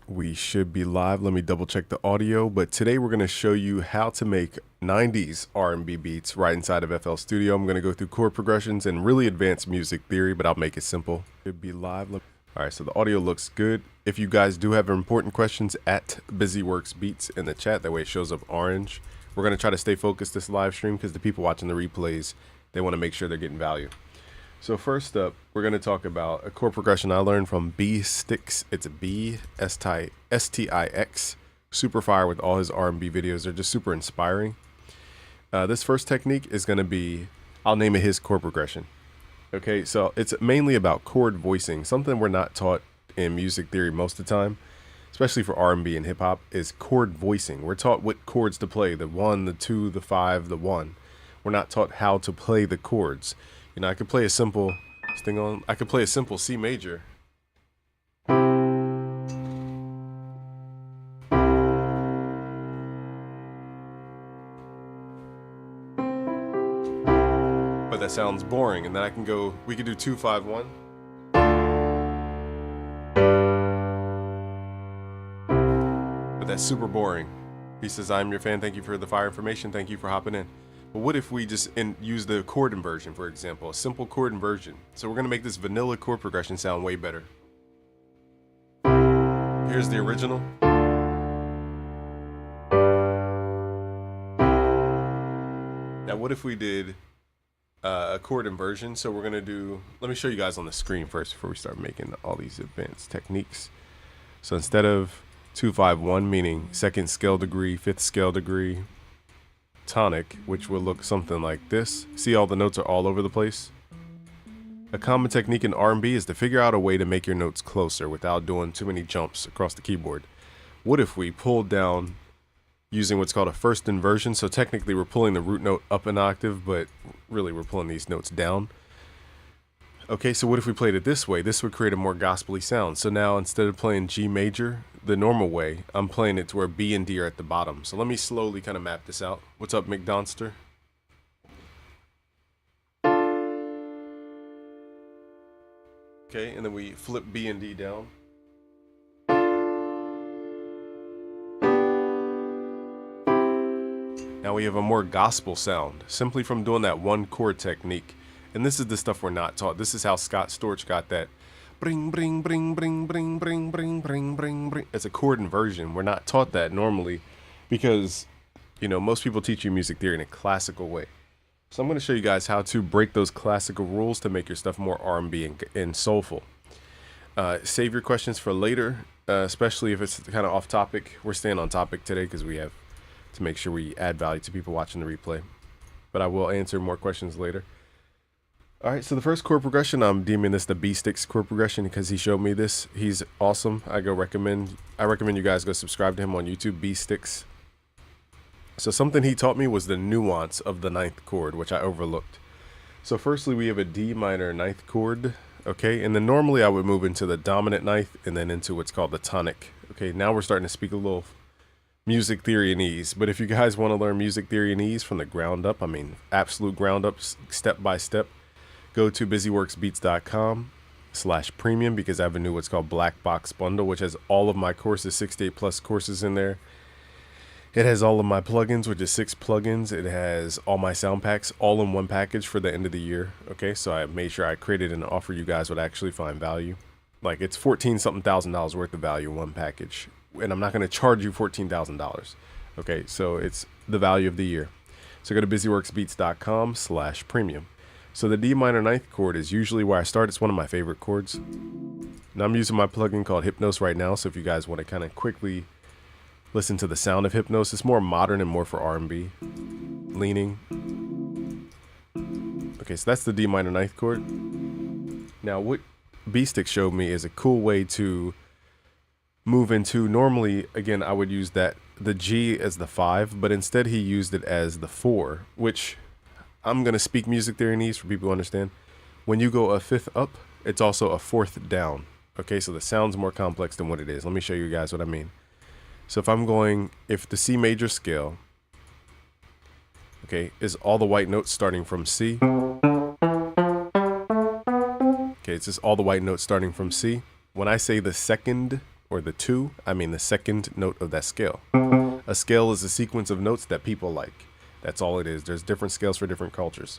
We should be live. Let me double check the audio. But today we're going to show you how to make 90s R&B beats right inside of FL Studio. I'm going to go through chord progressions and really advanced music theory, but I'll make it simple. Should be live. All right, so the audio looks good. If you guys do have important questions, at BusyWorks Beats in the chat. That way it shows up orange. We're going to try to stay focused this live stream because the people watching the replays, they want to make sure they're getting value. So first up, we're going to talk about a chord progression I learned from B-Stix. It's a B-S-T-I-X. Super fire with all his R&B videos. They're just super inspiring. This first technique is going to be, I'll name it his chord progression. Okay, so it's mainly about chord voicing. Something we're not taught in music theory most of the time, especially for R&B and hip hop, is chord voicing. We're taught what chords to play, the 1, the 2, the 5, the 1. We're not taught how to play the chords. You know, I could play a simple I could play a simple C major. But that sounds boring. And then I can go, we could do 2, 5, 1. But that's super boring. He says, I'm your fan. Thank you for the fire information. Thank you for hopping in. But what if we just use the chord inversion, for example, a simple chord inversion? So we're going to make this vanilla chord progression sound way better. Here's the original. Now, what if we did a chord inversion? So we're going to do, let me show you guys on the screen first before we start making all these advanced techniques. So instead of 2, 5, 1, meaning second scale degree, fifth scale degree, tonic, which will look something like this. See, all the notes are all over the place. A common technique in R&B is to figure out a way to make your notes closer without doing too many jumps across the keyboard. What if we pulled down using what's called a first inversion? So technically we're pulling the root note up an octave, but really we're pulling these notes down. Okay, so what if we played it this way? This would create a more gospel-y sound. So now instead of playing G major the normal way, I'm playing it to where B and D are at the bottom. So let me slowly kind of map this out. What's up, McDonster? Okay, and then we flip B and D down. Now we have a more gospel sound, simply from doing that one chord technique. And this is the stuff we're not taught. This is how Scott Storch got that bring, bring, bring, bring, bring, bring, bring, bring, bring, bring. It's a chord inversion. We're not taught that normally because, you know, most people teach you music theory in a classical way. So I'm going to show you guys how to break those classical rules to make your stuff more R&B and soulful. Save your questions for later, especially if it's kind of off topic. We're staying on topic today because we have to make sure we add value to people watching the replay. But I will answer more questions later. All right, so the first chord progression, I'm deeming this the B-Stix chord progression because he showed me this. He's awesome. I recommend you guys go subscribe to him on YouTube, B-Stix. So something he taught me was the nuance of the 9th chord, which I overlooked. So firstly, we have a D minor 9th chord, okay? And then normally I would move into the dominant 9th and then into what's called the tonic. Okay, now we're starting to speak a little music theory and ease. But if you guys want to learn music theory and ease from the ground up, I mean, absolute ground up, step by step, go to busyworksbeats.com/premium because I have a new what's called Black Box Bundle, which has all of my courses, 68 plus courses in there. It has all of my plugins, which is 6 plugins. It has all my sound packs all in one package for the end of the year. Okay, so I made sure I created an offer you guys would actually find value. Like it's $14-something thousand worth of value in one package. And I'm not going to charge you $14,000. Okay, so it's the value of the year. So go to busyworksbeats.com/premium. So the D minor 9th chord is usually where I start. It's one of my favorite chords. Now I'm using my plugin called Hypnos right now. So if you guys want to kind of quickly listen to the sound of Hypnos, it's more modern and more for R&B leaning. Okay, so that's the D minor 9th chord. Now what B-Stix showed me is a cool way to move into, normally, again, I would use the G as the 5, but instead he used it as the 4, which I'm going to speak music theory and ease for people who understand. When you go a 5th up, it's also a 4th down. Okay, so the sound's more complex than what it is. Let me show you guys what I mean. So if the C major scale, okay, is all the white notes starting from C. Okay, it's just all the white notes starting from C. When I say the second or the the second note of that scale. A scale is a sequence of notes that people like. That's all it is. There's different scales for different cultures.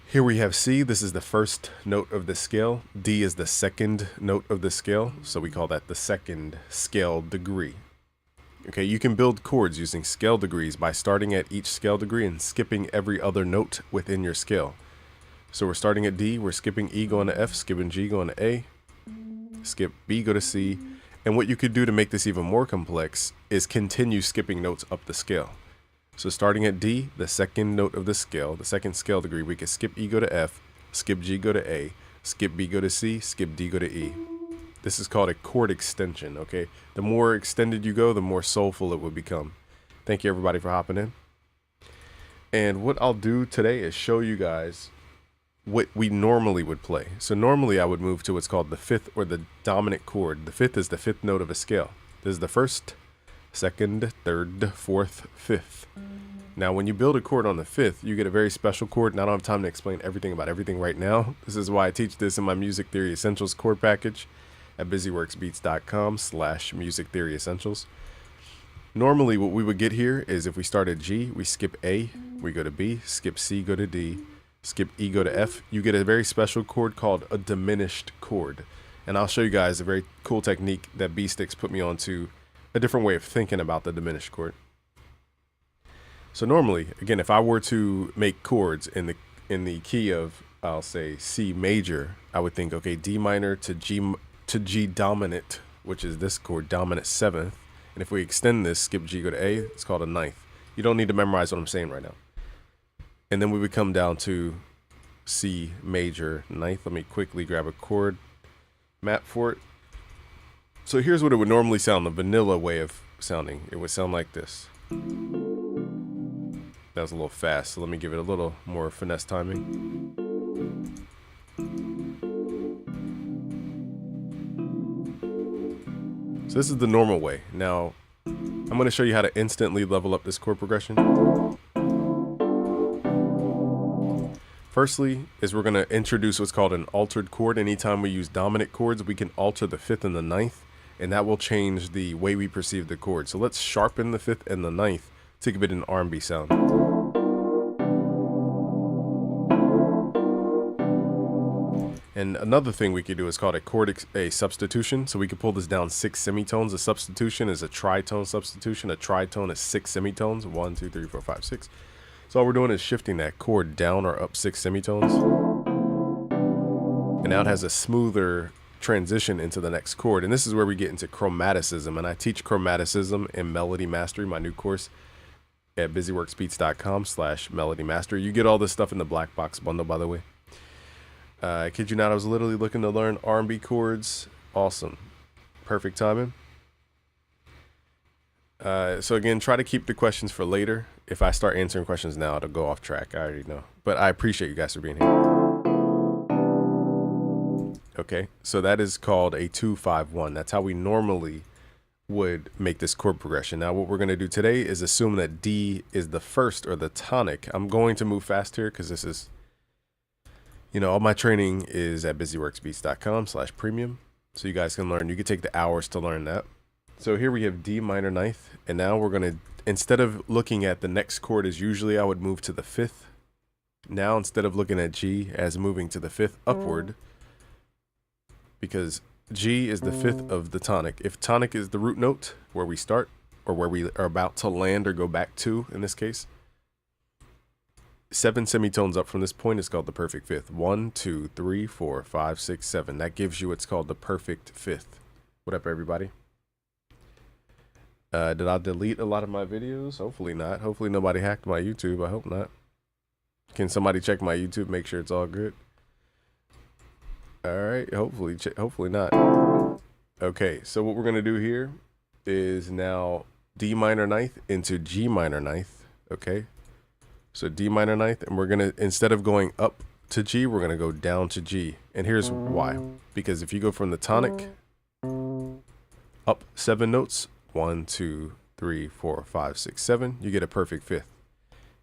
Here we have C. This is the first note of the scale. D is the second note of the scale. So we call that the second scale degree. Okay, you can build chords using scale degrees by starting at each scale degree and skipping every other note within your scale. So we're starting at D, we're skipping E, going to F, skipping G, going to A, skip B, go to C. And what you could do to make this even more complex is continue skipping notes up the scale. So starting at D, the second note of the scale, the second scale degree, we could skip E, go to F, skip G, go to A, skip B, go to C, skip D, go to E. This is called a chord extension, okay? The more extended you go, the more soulful it will become. Thank you everybody for hopping in. And what I'll do today is show you guys what we normally would play. So normally I would move to what's called the fifth or the dominant chord. The fifth is the fifth note of a scale. This is the first, second, third, fourth, fifth. Now, when you build a chord on the fifth, you get a very special chord, and I don't have time to explain everything about everything right now. This is why I teach this in my Music Theory Essentials chord package at busyworksbeats.com/music theory essentials. Normally what we would get here is if we start at G, we skip A, we go to B, skip C, go to D, skip E, go to F. You get a very special chord called a diminished chord. And I'll show you guys a very cool technique that B-Sticks put me onto, a different way of thinking about the diminished chord. So normally, again, if I were to make chords in the key of, I'll say C major, I would think, okay, D minor to G dominant, which is this chord, dominant seventh. And if we extend this, skip G, go to A, it's called a ninth. You don't need to memorize what I'm saying right now. And then we would come down to C major ninth. Let me quickly grab a chord map for it. So here's what it would normally sound, the vanilla way of sounding. It would sound like this. That was a little fast, so let me give it a little more finesse timing. So this is the normal way. Now, I'm going to show you how to instantly level up this chord progression. Firstly, is we're going to introduce what's called an altered chord. Anytime we use dominant chords, we can alter the fifth and the ninth, and that will change the way we perceive the chord. So let's sharpen the fifth and the ninth to give it an R&B sound. And another thing we could do is called a substitution. So we could pull this down 6 semitones. A substitution is a tritone substitution. A tritone is 6 semitones. 1, 2, 3, 4, 5, 6. So all we're doing is shifting that chord down or up 6 semitones. And now it has a smoother transition into the next chord. And this is where we get into chromaticism. And I teach chromaticism in Melody Mastery, my new course at busyworksbeats.com/melody mastery. You get all this stuff in the black box bundle, by the way. I kid you not, I was literally looking to learn R&B chords. Awesome. Perfect timing. So again, try to keep the questions for later. If I start answering questions now, it'll go off track. I already know. But I appreciate you guys for being here. Okay, so that is called a 2-5-1. That's how we normally would make this chord progression. Now what we're going to do today is assume that D is the first or the tonic. I'm going to move fast here because this is, you know, all my training is at busyworksbeats.com/premium. So you guys can learn. You can take the hours to learn that. So here we have D minor ninth. And now we're going to, instead of looking at the next chord as usually I would move to the fifth. Now instead of looking at G as moving to the fifth upward, because G is the fifth of the tonic. If tonic is the root note where we start or where we are about to land or go back to, in this case, 7 semitones up from this point is called the perfect fifth. 1, 2, 3, 4, 5, 6, 7. That gives you what's called the perfect fifth. What up, everybody? Did I delete a lot of my videos? Hopefully not. Hopefully nobody hacked my YouTube. I hope not. Can somebody check my YouTube, make sure it's all good? All right. Hopefully not. Okay. So what we're going to do here is now D minor ninth into G minor ninth. Okay. So D minor ninth, and we're going to, instead of going up to G, we're going to go down to G. And here's why. Because if you go from the tonic up 7 notes, 1, 2, 3, 4, 5, 6, 7, you get a perfect fifth.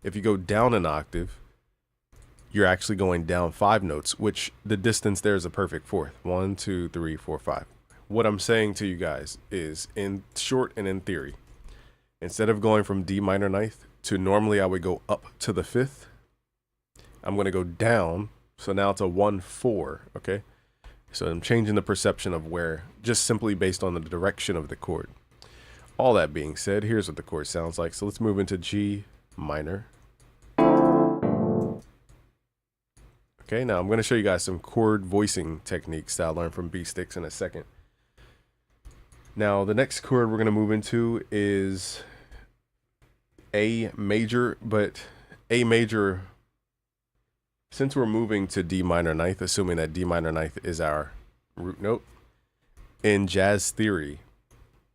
If you go down an octave, you're actually going down 5 notes, which the distance there is a perfect fourth. 1, 2, 3, 4, 5. what I'm saying to you guys is, in short and in theory, instead of going from D minor ninth to normally I would go up to the fifth, I'm going to go down. So now it's a 1-4. Okay. So I'm changing the perception of where, just simply based on the direction of the chord. All that being said, here's what the chord sounds like. So let's move into G minor. Okay, now I'm going to show you guys some chord voicing techniques that I learned from B-Sticks in a second. Now, the next chord we're going to move into is A major, but A major, since we're moving to D minor ninth, assuming that D minor ninth is our root note, in jazz theory,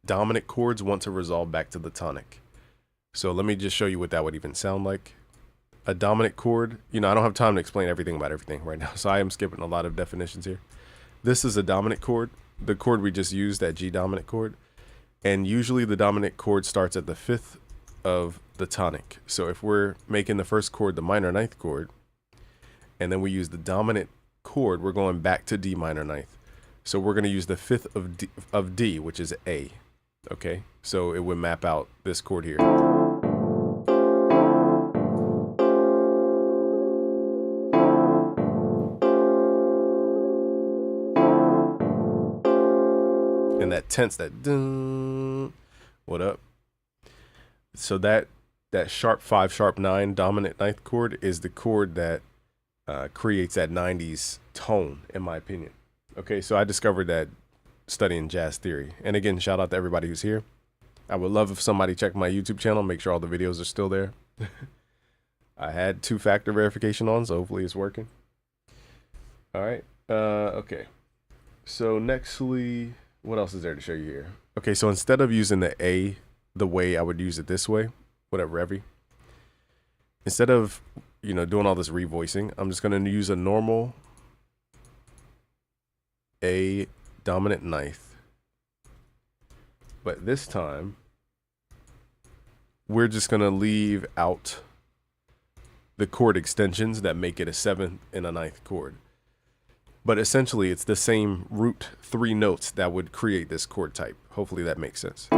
dominant chords want to resolve back to the tonic. So let me just show you what that would even sound like. A dominant chord, I don't have time to explain everything about everything right now, so I am skipping a lot of definitions here. This is a dominant chord, the chord we just used, that G dominant chord. And usually the dominant chord starts at the fifth of the tonic. So if we're making the first chord the minor ninth chord, and then we use the dominant chord, we're going back to D minor ninth. So we're going to use the fifth of D, which is A. Okay, so it would map out this chord here. And that tense, that dun, what up? So that sharp 5, sharp 9 dominant ninth chord is the chord that creates that 90s tone, in my opinion. Okay, so I discovered that studying jazz theory. And again, shout out to everybody who's here. I would love if somebody checked my YouTube channel, make sure all the videos are still there. I had 2-factor verification on, so hopefully it's working. All right, okay. So nextly, what else is there to show you here? Okay, so instead of using the A the way I would use it this way, whatever, every, instead of, doing all this revoicing, I'm just going to use a normal A dominant ninth. But this time, we're just going to leave out the chord extensions that make it a 7th and a 9th chord. But essentially, it's the same root 3 notes that would create this chord type. Hopefully that makes sense.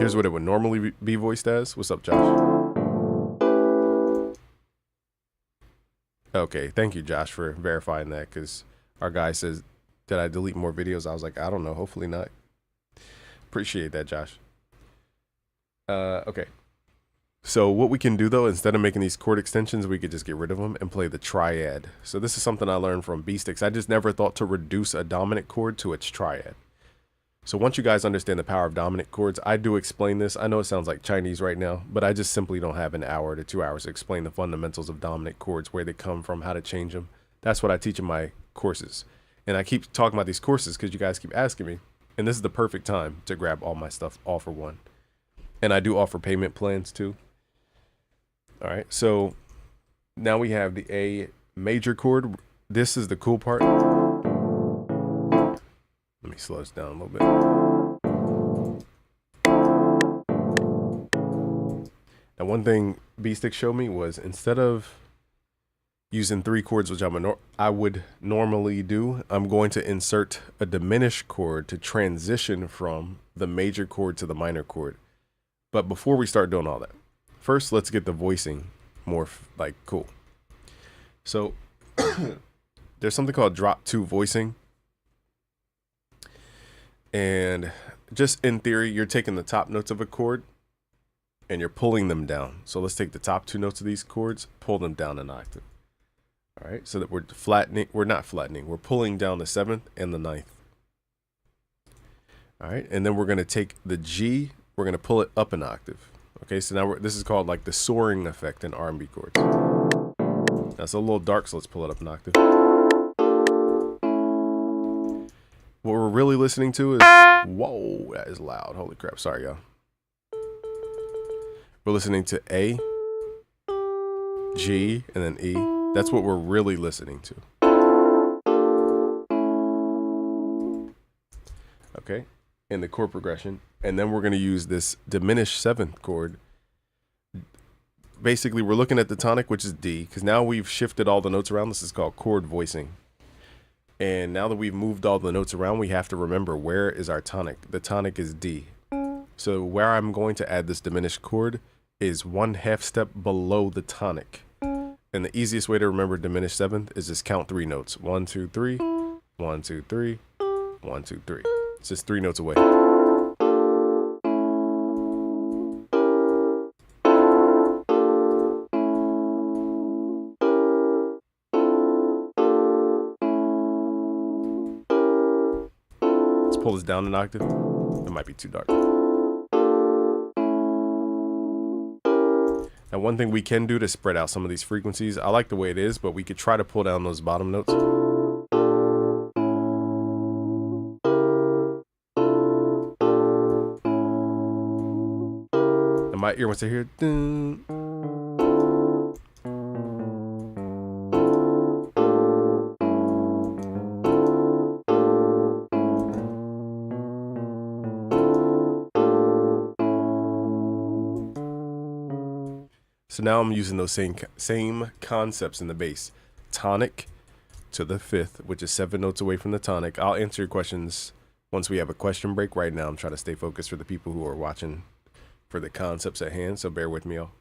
Here's what it would normally be voiced as. What's up, Josh? Okay, thank you, Josh, for verifying that, because our guy says, did I delete more videos? I was like, I don't know. Hopefully not. Appreciate that, Josh. Okay. So what we can do, though, instead of making these chord extensions, we could just get rid of them and play the triad. So this is something I learned from B-Sticks. I just never thought to reduce a dominant chord to its triad. So once you guys understand the power of dominant chords, I do explain this. I know it sounds like Chinese right now, but I just simply don't have an hour to 2 hours to explain the fundamentals of dominant chords, where they come from, how to change them. That's what I teach in my courses. And I keep talking about these courses because you guys keep asking me. And this is the perfect time to grab all my stuff all for one. And I do offer payment plans too. All right, so now we have the A major chord. This is the cool part. Let me slow this down a little bit. Now, one thing B-Stick showed me was, instead of using 3 chords, which I would normally do, I'm going to insert a diminished chord to transition from the major chord to the minor chord. But before we start doing all that, first, let's get the voicing more cool. So there's something called drop 2 voicing. And just in theory, you're taking the top notes of a chord and you're pulling them down. So let's take the top 2 notes of these chords, pull them down an octave. All right, so that we're flattening, we're not flattening, we're pulling down the 7th and the 9th. All right, and then we're going to take the G, we're going to pull it up an octave. Okay, so now this is called like the soaring effect in R&B chords. That's a little dark, so let's pull it up an octave. What we're really listening to is, whoa, that is loud. Holy crap, sorry, y'all. We're listening to A, G, and then E. That's what we're really listening to. Okay, in the chord progression. And then we're going to use this diminished 7th chord. Basically, we're looking at the tonic, which is D, because now we've shifted all the notes around. This is called chord voicing. And now that we've moved all the notes around, we have to remember where is our tonic. The tonic is D. So where I'm going to add this diminished chord is 1/2 step below the tonic. And the easiest way to remember diminished seventh is just count 3 notes. 1, 2, 3, 1, 2, 3, 1, 2, 3. It's just 3 notes away. Let's pull this down an octave. It might be too dark. Now, one thing we can do to spread out some of these frequencies, I like the way it is, but we could try to pull down those bottom notes. And my ear wants to hear. Dun. So now I'm using those same concepts in the bass. Tonic to the 5th, which is 7 notes away from the tonic. I'll answer your questions once we have a question break. Right now, I'm trying to stay focused for the people who are watching for the concepts at hand, so bear with me, y'all.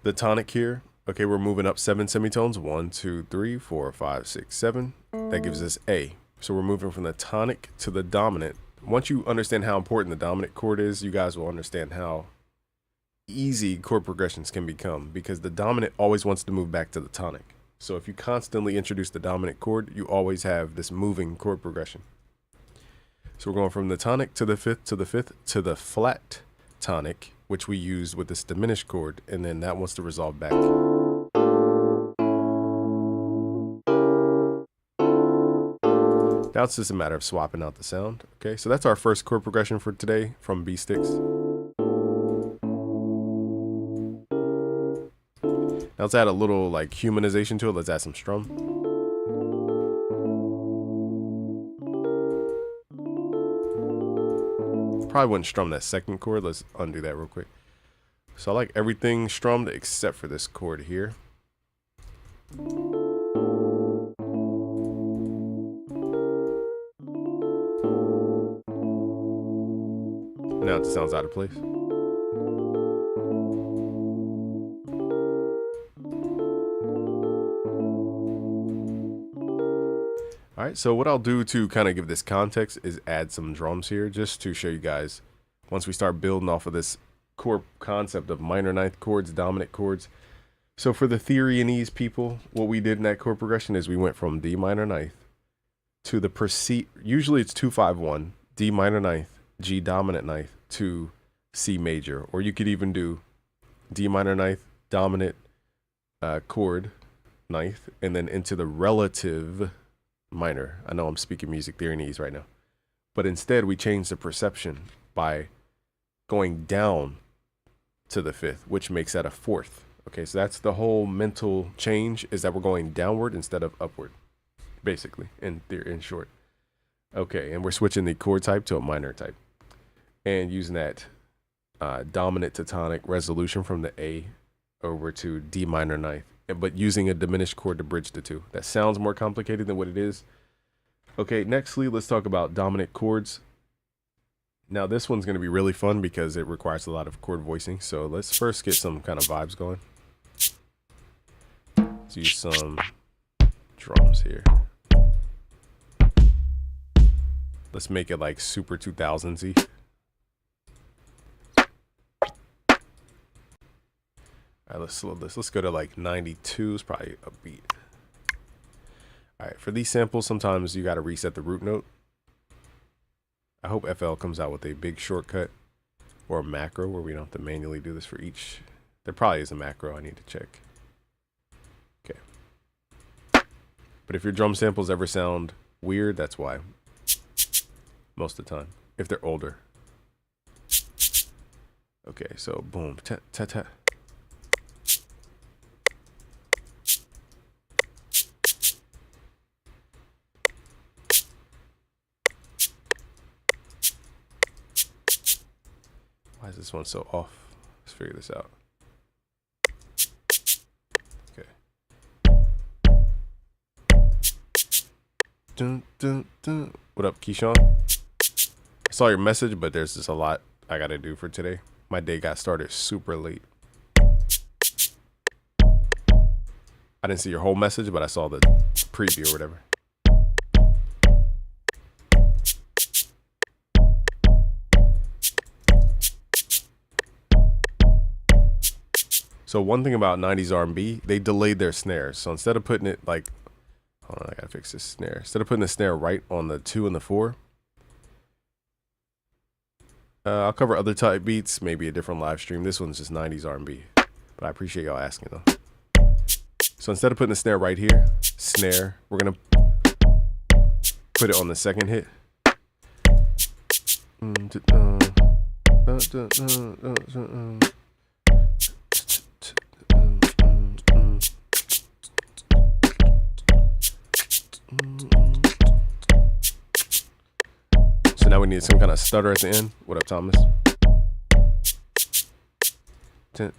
The tonic here, okay, we're moving up 7 semitones. 1, 2, 3, 4, 5, 6, 7. That gives us A. So we're moving from the tonic to the dominant. Once you understand how important the dominant chord is, you guys will understand how easy chord progressions can become, because the dominant always wants to move back to the tonic. So if you constantly introduce the dominant chord, you always have this moving chord progression. So we're going from the tonic to the 5th to the 5th to the flat tonic, which we used with this diminished chord, and then that wants to resolve back. Now it's just a matter of swapping out the sound. Okay, so that's our first chord progression for today from B Sticks. Now let's add a little like humanization to it. Let's add some strum. Probably wouldn't strum that second chord. Let's undo that real quick. So I like everything strummed except for this chord here. Now it sounds out of place. All right, so what I'll do to kind of give this context is add some drums here just to show you guys once we start building off of this chord concept of minor ninth chords, dominant chords. So for the theory and ease people, what we did in that chord progression is we went from D minor ninth to the usually it's 2-5-1, D minor ninth, G dominant ninth to C major, or you could even do D minor ninth, dominant chord ninth, and then into the relative minor. I know I'm speaking music theory and ease right now, but instead we changed the perception by going down to the 5th, which makes that a 4th. Okay, so that's the whole mental change, is that we're going downward instead of upward, basically, in short. Okay, and we're switching the chord type to a minor type and using that dominant to tonic resolution from the A over to D minor ninth, but using a diminished chord to bridge the two. That sounds more complicated than what it is. Okay, nextly, let's talk about dominant chords. Now this one's going to be really fun because it requires a lot of chord voicing. So let's first get some kind of vibes going. Let's use some drums here. Let's make it like super 2000s-y. All right, let's slow this. Let's go to like 92 is probably a beat. All right, for these samples, sometimes you got to reset the root note. I hope FL comes out with a big shortcut or a macro where we don't have to manually do this for each. There probably is a macro I need to check. Okay. But if your drum samples ever sound weird, that's why. Most of the time, if they're older. Okay, so boom, ta ta ta. Why is this one so off? Let's figure this out. Okay. What up, Keyshawn? I saw your message, but there's just a lot I gotta do for today. My day got started super late. I didn't see your whole message, but I saw the preview or whatever. So one thing about 90s R&B, they delayed their snares. So instead of putting it like, hold on, I gotta fix this snare. Instead of putting the snare right on the 2 and the 4, I'll cover other type beats, maybe a different live stream. This one's just 90s R&B, but I appreciate y'all asking though. So instead of putting the snare right here, snare, we're gonna put it on the second hit. So now we need some kind of stutter at the end. What up, Thomas? Okay,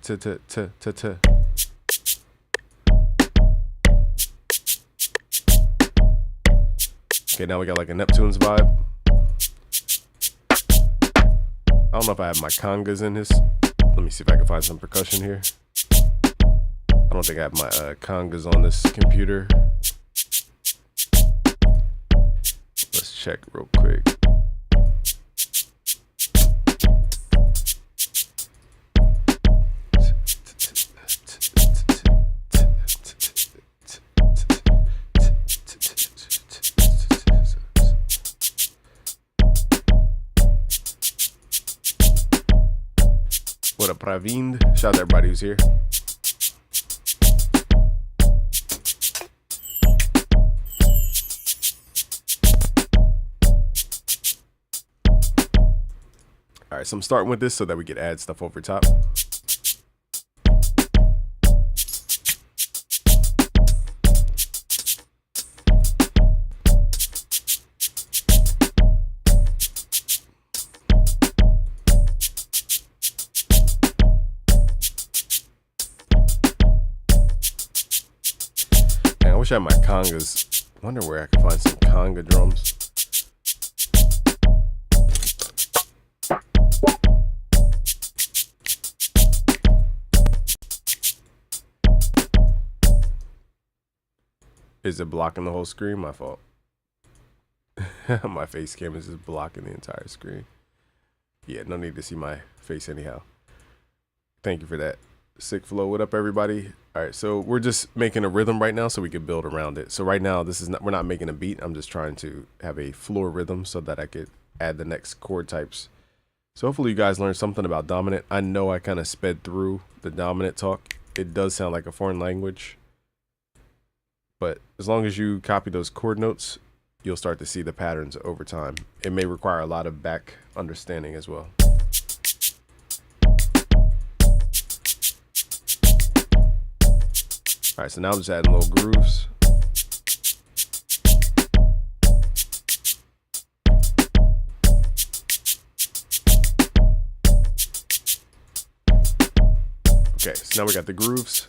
now we got like a Neptunes vibe. I don't know if I have my congas in this. Let me see if I can find some percussion here. I don't think I have my congas on this computer. Let's check real quick. What up, Pravind? Shout out to everybody who's here. All right, so I'm starting with this so that we can add stuff over top. I wish I had my congas. Wonder where I can find some conga drums. Is it blocking the whole screen? My fault. My face cam is just blocking the entire screen. Yeah, no need to see my face anyhow. Thank you for that. Sick flow. What up, everybody? All right, so we're just making a rhythm right now so we can build around it. So right now, this is not, we're not making a beat. I'm just trying to have a floor rhythm so that I could add the next chord types. So hopefully you guys learned something about dominant. I know I kind of sped through the dominant talk. It does sound like a foreign language, but as long as you copy those chord notes, you'll start to see the patterns over time. It may require a lot of back understanding as well. All right, so now I'm just adding little grooves. Okay, so now we got the grooves.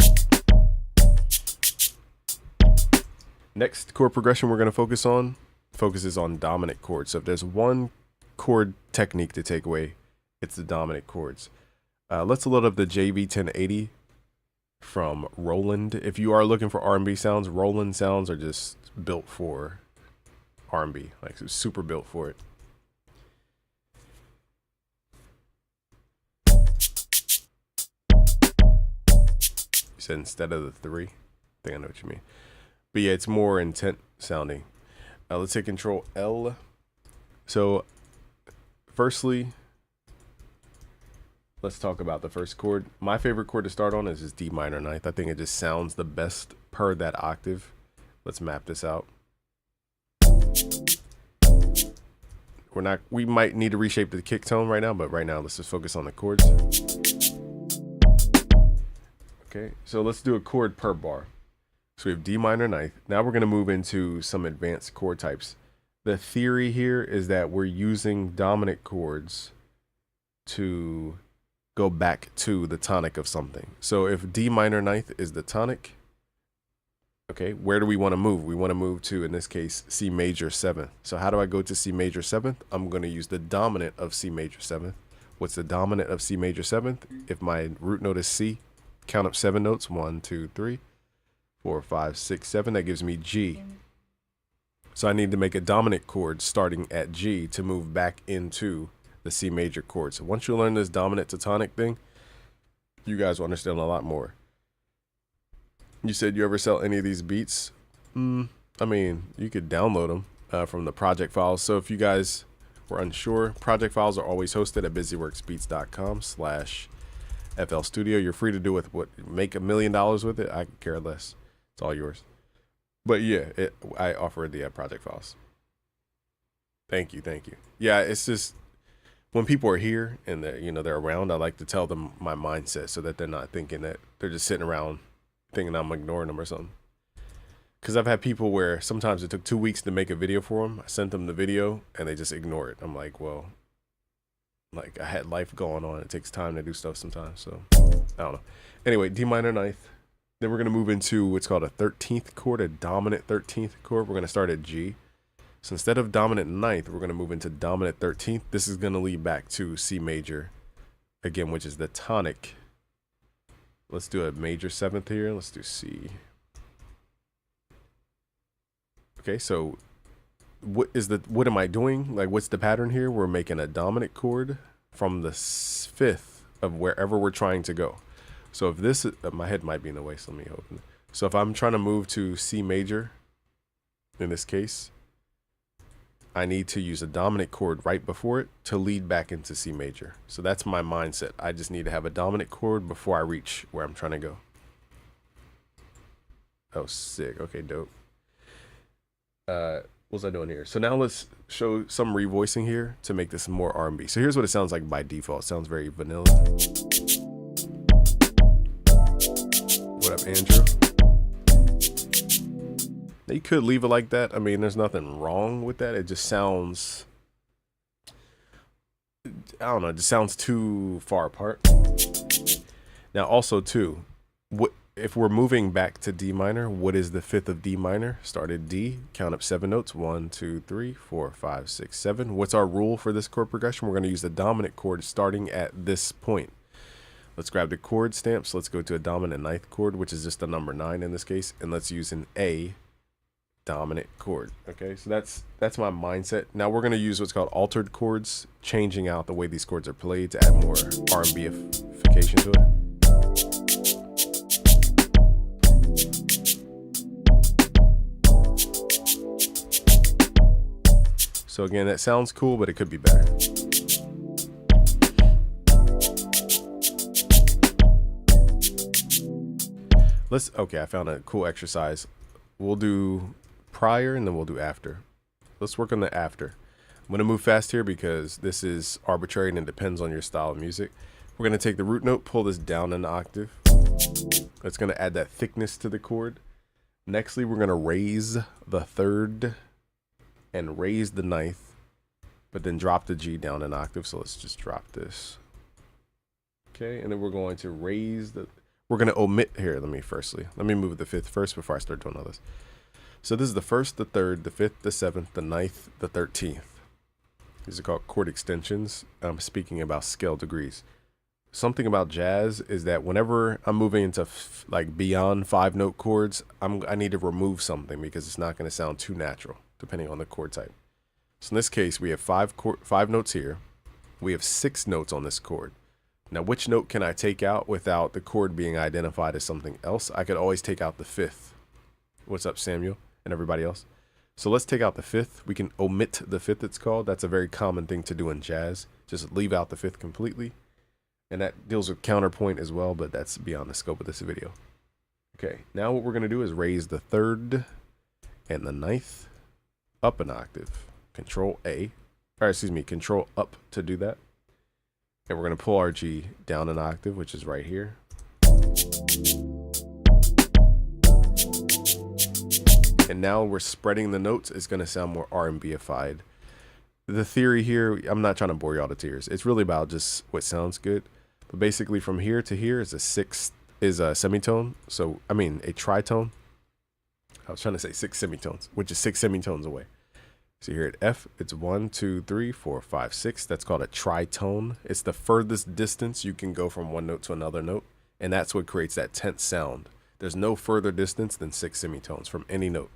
Next chord progression we're going to focus on focuses on dominant chords. So if there's one chord technique to take away, it's the dominant chords. Let's load up the JV1080 from Roland. If you are looking for R&B sounds, Roland sounds are just built for R&B, like super built for it. You said instead of the 3. I think I know what you mean. But yeah, it's more intent sounding. Let's hit Control L. So firstly, let's talk about the first chord. My favorite chord to start on is D minor ninth. I think it just sounds the best per that octave. Let's map this out. We might need to reshape the kick tone right now, but right now let's just focus on the chords. Okay, so let's do a chord per bar. So we have D minor ninth. Now we're going to move into some advanced chord types. The theory here is that we're using dominant chords to go back to the tonic of something. So if D minor ninth is the tonic, Okay, where do we want to move? We want to move to, in this case, C major 7th. So how do I go to C major 7th? I'm going to use the dominant of C major 7th. What's the dominant of C major 7th? If my root note is C, count up 7 notes. 1, 2, 3, 4, 5, 6, 7. That gives me G. So I need to make a dominant chord starting at G to move back into the C major chord. So once you learn this dominant to tonic thing, you guys will understand a lot more. You said you ever sell any of these beats? I mean, you could download them from the project files. So if you guys were unsure, project files are always hosted at busyworksbeats.com/FL Studio. You're free to do with what, make $1 million with it. I could care less. It's all yours. But yeah, I offer the project files. Thank you. Yeah, it's just when people are here and they're around, I like to tell them my mindset so that they're not thinking that they're just sitting around thinking I'm ignoring them or something. Because I've had people where sometimes it took 2 weeks to make a video for them. I sent them the video and they just ignore it. I'm like, well, like I had life going on. It takes time to do stuff sometimes. So I don't know. Anyway, D minor 9th. Then we're going to move into what's called a 13th chord, a dominant 13th chord. We're going to start at G. So instead of dominant 9th, we're going to move into dominant 13th. This is going to lead back to C major again, which is the tonic. Let's do a major 7th here. Let's do C. Okay, so what am I doing? Like, what's the pattern here? We're making a dominant chord from the 5th of wherever we're trying to go. So if this, my head might be in the way, so let me open it. So if I'm trying to move to C major, in this case, I need to use a dominant chord right before it to lead back into C major. So that's my mindset. I just need to have a dominant chord before I reach where I'm trying to go. Oh, sick. Okay, dope. What was I doing here? So now let's show some revoicing here to make this more R&B. So here's what it sounds like by default. It sounds very vanilla. What up, Andrew? You could leave it like that. I mean, there's nothing wrong with that. It just sounds, I don't know, it just sounds too far apart. Now, also, too, if we're moving back to D minor, what is the 5th of D minor? Start at D, count up 7 notes. 1, 2, 3, 4, 5, 6, 7. What's our rule for this chord progression? We're going to use the dominant chord starting at this point. Let's grab the chord stamps. Let's go to a dominant 9th chord, which is just the number 9 in this case. And let's use an A dominant chord. Okay, so that's my mindset. Now we're going to use what's called altered chords, changing out the way these chords are played to add more R&B-ification to it. So again, that sounds cool, but it could be better. Okay, I found a cool exercise. We'll do prior and then we'll do after. Let's work on the after. I'm going to move fast here because this is arbitrary and it depends on your style of music. We're going to take the root note, pull this down an octave. That's going to add that thickness to the chord. Nextly, we're going to raise the 3rd and raise the 9th, but then drop the G down an octave. So let's just drop this. Okay, and then we're going to raise the, we're going to omit here. Let me move the 5th first before I start doing all this. So this is the 1st, the 3rd, the 5th, the 7th, the 9th, the 13th. These are called chord extensions. I'm speaking about scale degrees. Something about jazz is that whenever I'm moving into like beyond 5-note chords, I need to remove something because it's not going to sound too natural depending on the chord type. So in this case, we have 5 notes here. We have 6 notes on this chord. Now, which note can I take out without the chord being identified as something else? I could always take out the 5th. What's up, Samuel and everybody else? So let's take out the 5th. We can omit the 5th, it's called. That's a very common thing to do in jazz. Just leave out the 5th completely. And that deals with counterpoint as well, but that's beyond the scope of this video. Okay, now what we're going to do is raise the 3rd and the 9th up an octave. Control up to do that. And we're going to pull our G down an octave, which is right here. And now we're spreading the notes. It's going to sound more R&B-ified. The theory here, I'm not trying to bore you all to tears. It's really about just what sounds good. But basically from here to here is a semitone. So, I mean, a tritone. I was trying to say 6 semitones, which is 6 semitones away. So here at F, it's 1, 2, 3, 4, 5, 6. That's called a tritone. It's the furthest distance you can go from one note to another note, and that's what creates that tense sound. There's no further distance than 6 semitones from any note.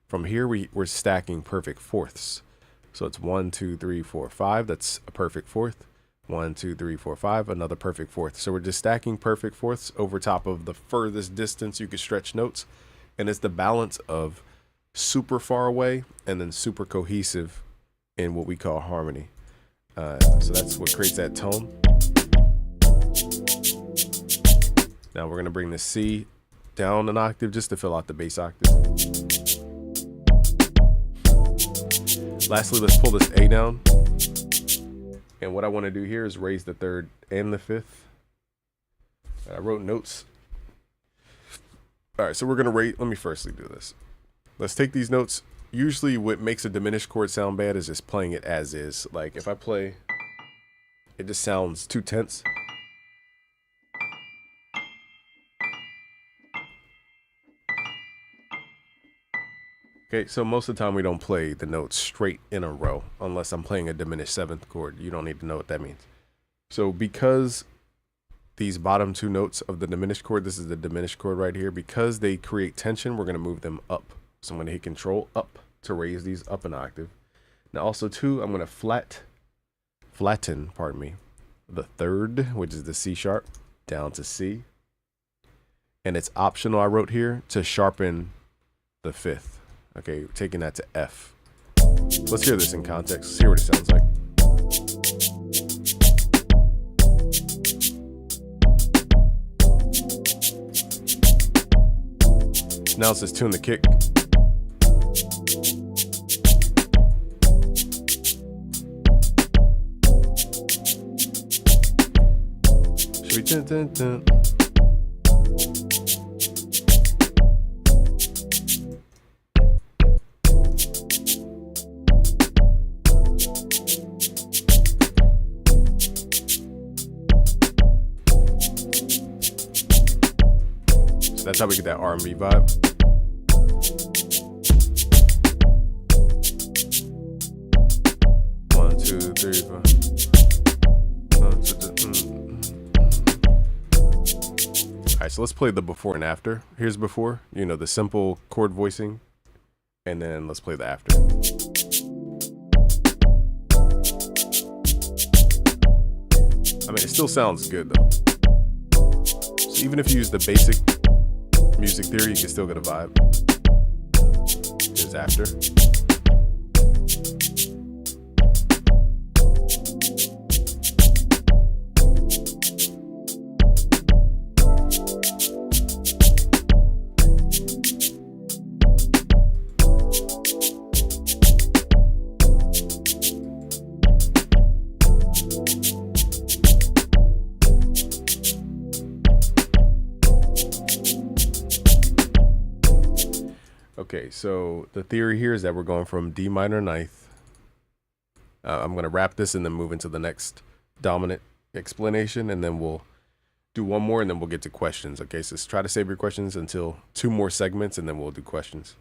From here, we're stacking perfect fourths. So it's 1, 2, 3, 4, 5. That's a perfect fourth. 1, 2, 3, 4, 5. Another perfect fourth. So we're just stacking perfect fourths over top of the furthest distance you can stretch notes. And it's the balance of super far away and then super cohesive in what we call harmony. So that's what creates that tone. Now we're going to bring the C down an octave just to fill out the bass octave. Lastly, let's pull this A down. And what I want to do here is raise the third and the fifth. I wrote notes. All right, so we're going to rate. Let me firstly do this. Let's take these notes. Usually what makes a diminished chord sound bad is just playing it as is. Like if I play, it just sounds too tense. Okay, so most of the time we don't play the notes straight in a row unless I'm playing a diminished seventh chord. You don't need to know what that means. So because these bottom two notes of the diminished chord, this is the diminished chord right here, because they create tension, we're going to move them up. So I'm going to hit Control up to raise these up an octave. Now also too, I'm going to flatten, pardon me, the third, which is the C sharp, down to C. And it's optional, I wrote here, to sharpen the fifth. Okay, taking that to F. Let's hear this in context. Let's hear what it sounds like. Now it says tune the kick. Should we dun, dun, dun. That's how we get that R&B vibe. One, two, three, four. All right, so let's play the before and after. Here's before, you know, the simple chord voicing, and then let's play the after. I mean, it still sounds good though. So even if you use the basic music theory, you can still get a vibe. Here's after. Okay, so the theory here is that we're going from D minor ninth. I'm going to wrap this and then move into the next dominant explanation, and then we'll do one more and then we'll get to questions. Okay, so try to save your questions until 2 more segments and then we'll do questions.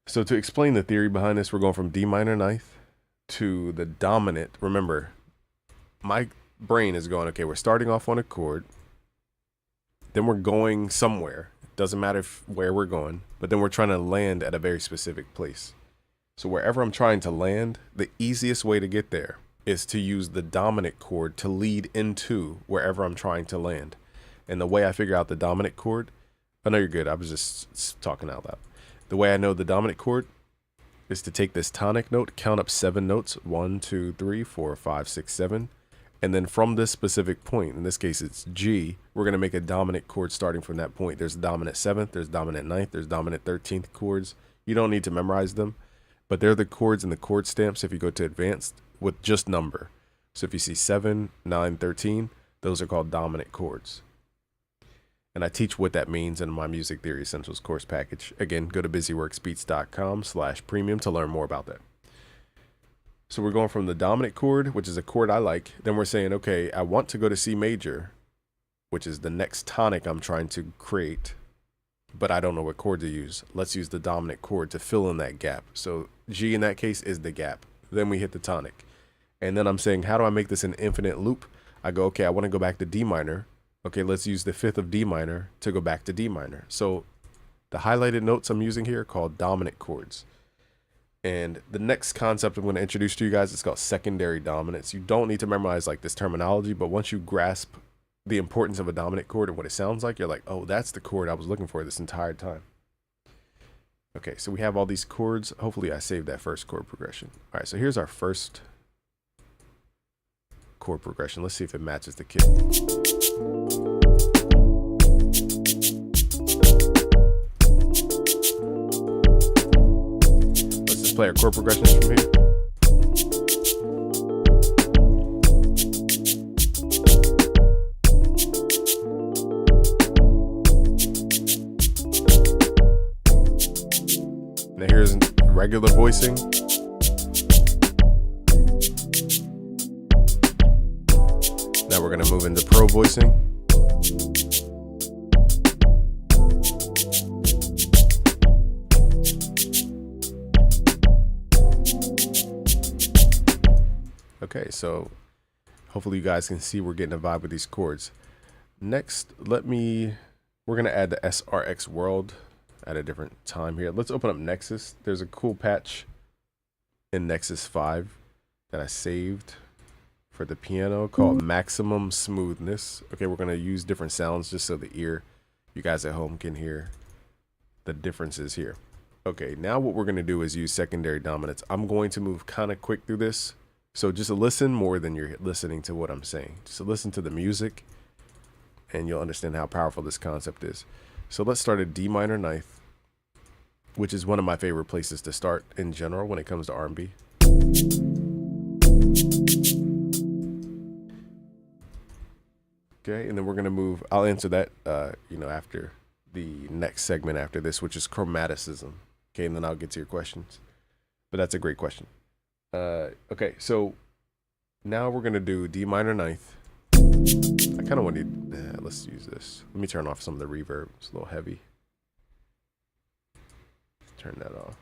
So to explain the theory behind this, we're going from D minor ninth to the dominant. Remember, my brain is going, okay, we're starting off on a chord, then we're going somewhere. Doesn't matter where we're going, but then we're trying to land at a very specific place. So wherever I'm trying to land, the easiest way to get there is to use the dominant chord to lead into wherever I'm trying to land. And the way I figure out the dominant chord, I know you're good. I was just talking out loud. The way I know the dominant chord is to take this tonic note, count up 7 notes, 1, 2, 3, 4, 5, 6, 7. And then from this specific point, in this case it's G, we're going to make a dominant chord starting from that point. There's dominant 7th, there's dominant 9th, there's dominant 13th chords. You don't need to memorize them, but they're the chords in the chord stamps if you go to advanced with just number. So if you see 7, 9, 13, those are called dominant chords. And I teach what that means in my Music Theory Essentials course package. Again, go to busyworksbeats.com/premium to learn more about that. So we're going from the dominant chord, which is a chord I like. Then we're saying, okay, I want to go to C major, which is the next tonic I'm trying to create. but I don't know what chord to use. Let's use the dominant chord to fill in that gap. So G in that case is the gap. Then we hit the tonic. And then I'm saying, how do I make this an infinite loop? I go, okay, I want to go back to D minor. Okay, let's use the fifth of D minor to go back to D minor. So the highlighted notes I'm using here are called dominant chords. And the next concept I'm going to introduce to you guys is called secondary dominants. You don't need to memorize like this terminology, but once you grasp the importance of a dominant chord and what it sounds like, you're like, oh, that's the chord I was looking for this entire time. Okay, so we have all these chords. Hopefully I saved that first chord progression. All right, so here's our first chord progression. Let's see if it matches the kick. Let's just play our chord progressions from here. Now here's regular voicing. Now we're going to move into pro voicing. Okay, so hopefully you guys can see we're getting a vibe with these chords. Next, we're going to add the SRX world at a different time here. Let's open up Nexus. There's a cool patch in Nexus 5 that I saved for the piano called Maximum Smoothness. Okay, we're going to use different sounds just so you guys at home can hear the differences here. Okay, now what we're going to do is use secondary dominants. I'm going to move kind of quick through this. So just listen more than you're listening to what I'm saying. Just listen to the music and you'll understand how powerful this concept is. So let's start at D minor ninth, which is one of my favorite places to start in general when it comes to R&B. Okay, and then we're gonna move. I'll answer that, after the next segment after this, which is chromaticism. Okay, and then I'll get to your questions. But that's a great question. Okay, so now we're gonna do D minor ninth. I kind of want to. Let's use this. Let me turn off some of the reverb. It's a little heavy. Turn that off.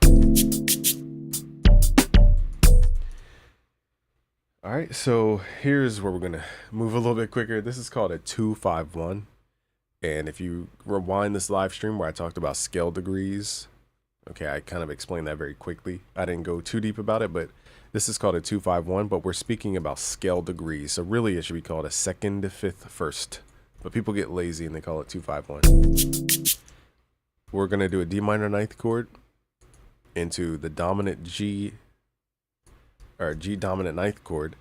All right, so here's where we're gonna move a little bit quicker. This is called a 2-5-1, and if you rewind this live stream where I talked about scale degrees, okay, I kind of explained that very quickly. I didn't go too deep about it, but this is called a 2-5-1, but we're speaking about scale degrees. So really it should be called a second, fifth, first, but people get lazy and they call it 2-5-1. We're gonna do a D minor ninth chord into the dominant G dominant ninth chord.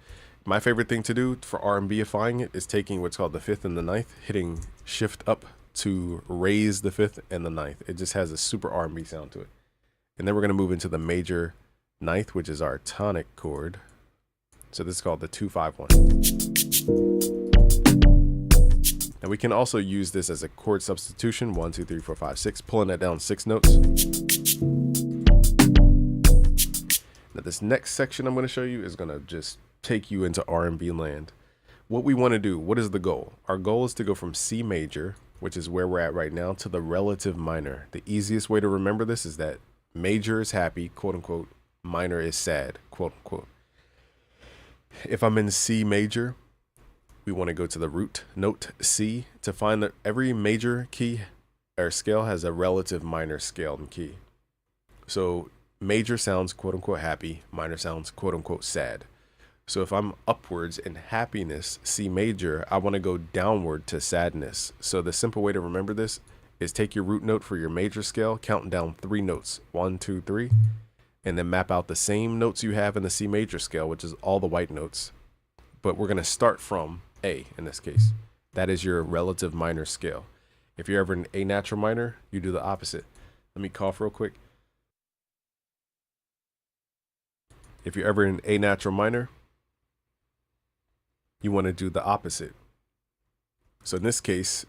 My favorite thing to do for R&B-ifying it is taking what's called the fifth and the ninth, hitting shift up to raise the fifth and the ninth. It just has a super R&B sound to it. And then we're going to move into the major ninth, which is our tonic chord. So this is called the 2-5-1. Now we can also use this as a chord substitution, 1, 2, 3, 4, 5, 6, pulling that down 6 notes. Now this next section I'm going to show you is going to just take you into R&B land. What we want to do, what is the goal? Our goal is to go from C major, which is where we're at right now, to the relative minor. The easiest way to remember this is that major is happy, quote unquote, minor is sad, quote unquote. If I'm in C major, we want to go to the root note C to find that every major key or scale has a relative minor scale and key. So major sounds quote unquote happy, minor sounds quote unquote sad. So if I'm upwards in happiness, C major, I want to go downward to sadness. So the simple way to remember this is take your root note for your major scale, count down 3 notes, 1, 2, 3, and then map out the same notes you have in the C major scale, which is all the white notes. But we're going to start from A in this case. That is your relative minor scale. If you're ever in A natural minor, you do the opposite. Let me cough real quick. If you're ever in A natural minor, you want to do the opposite. So in this case,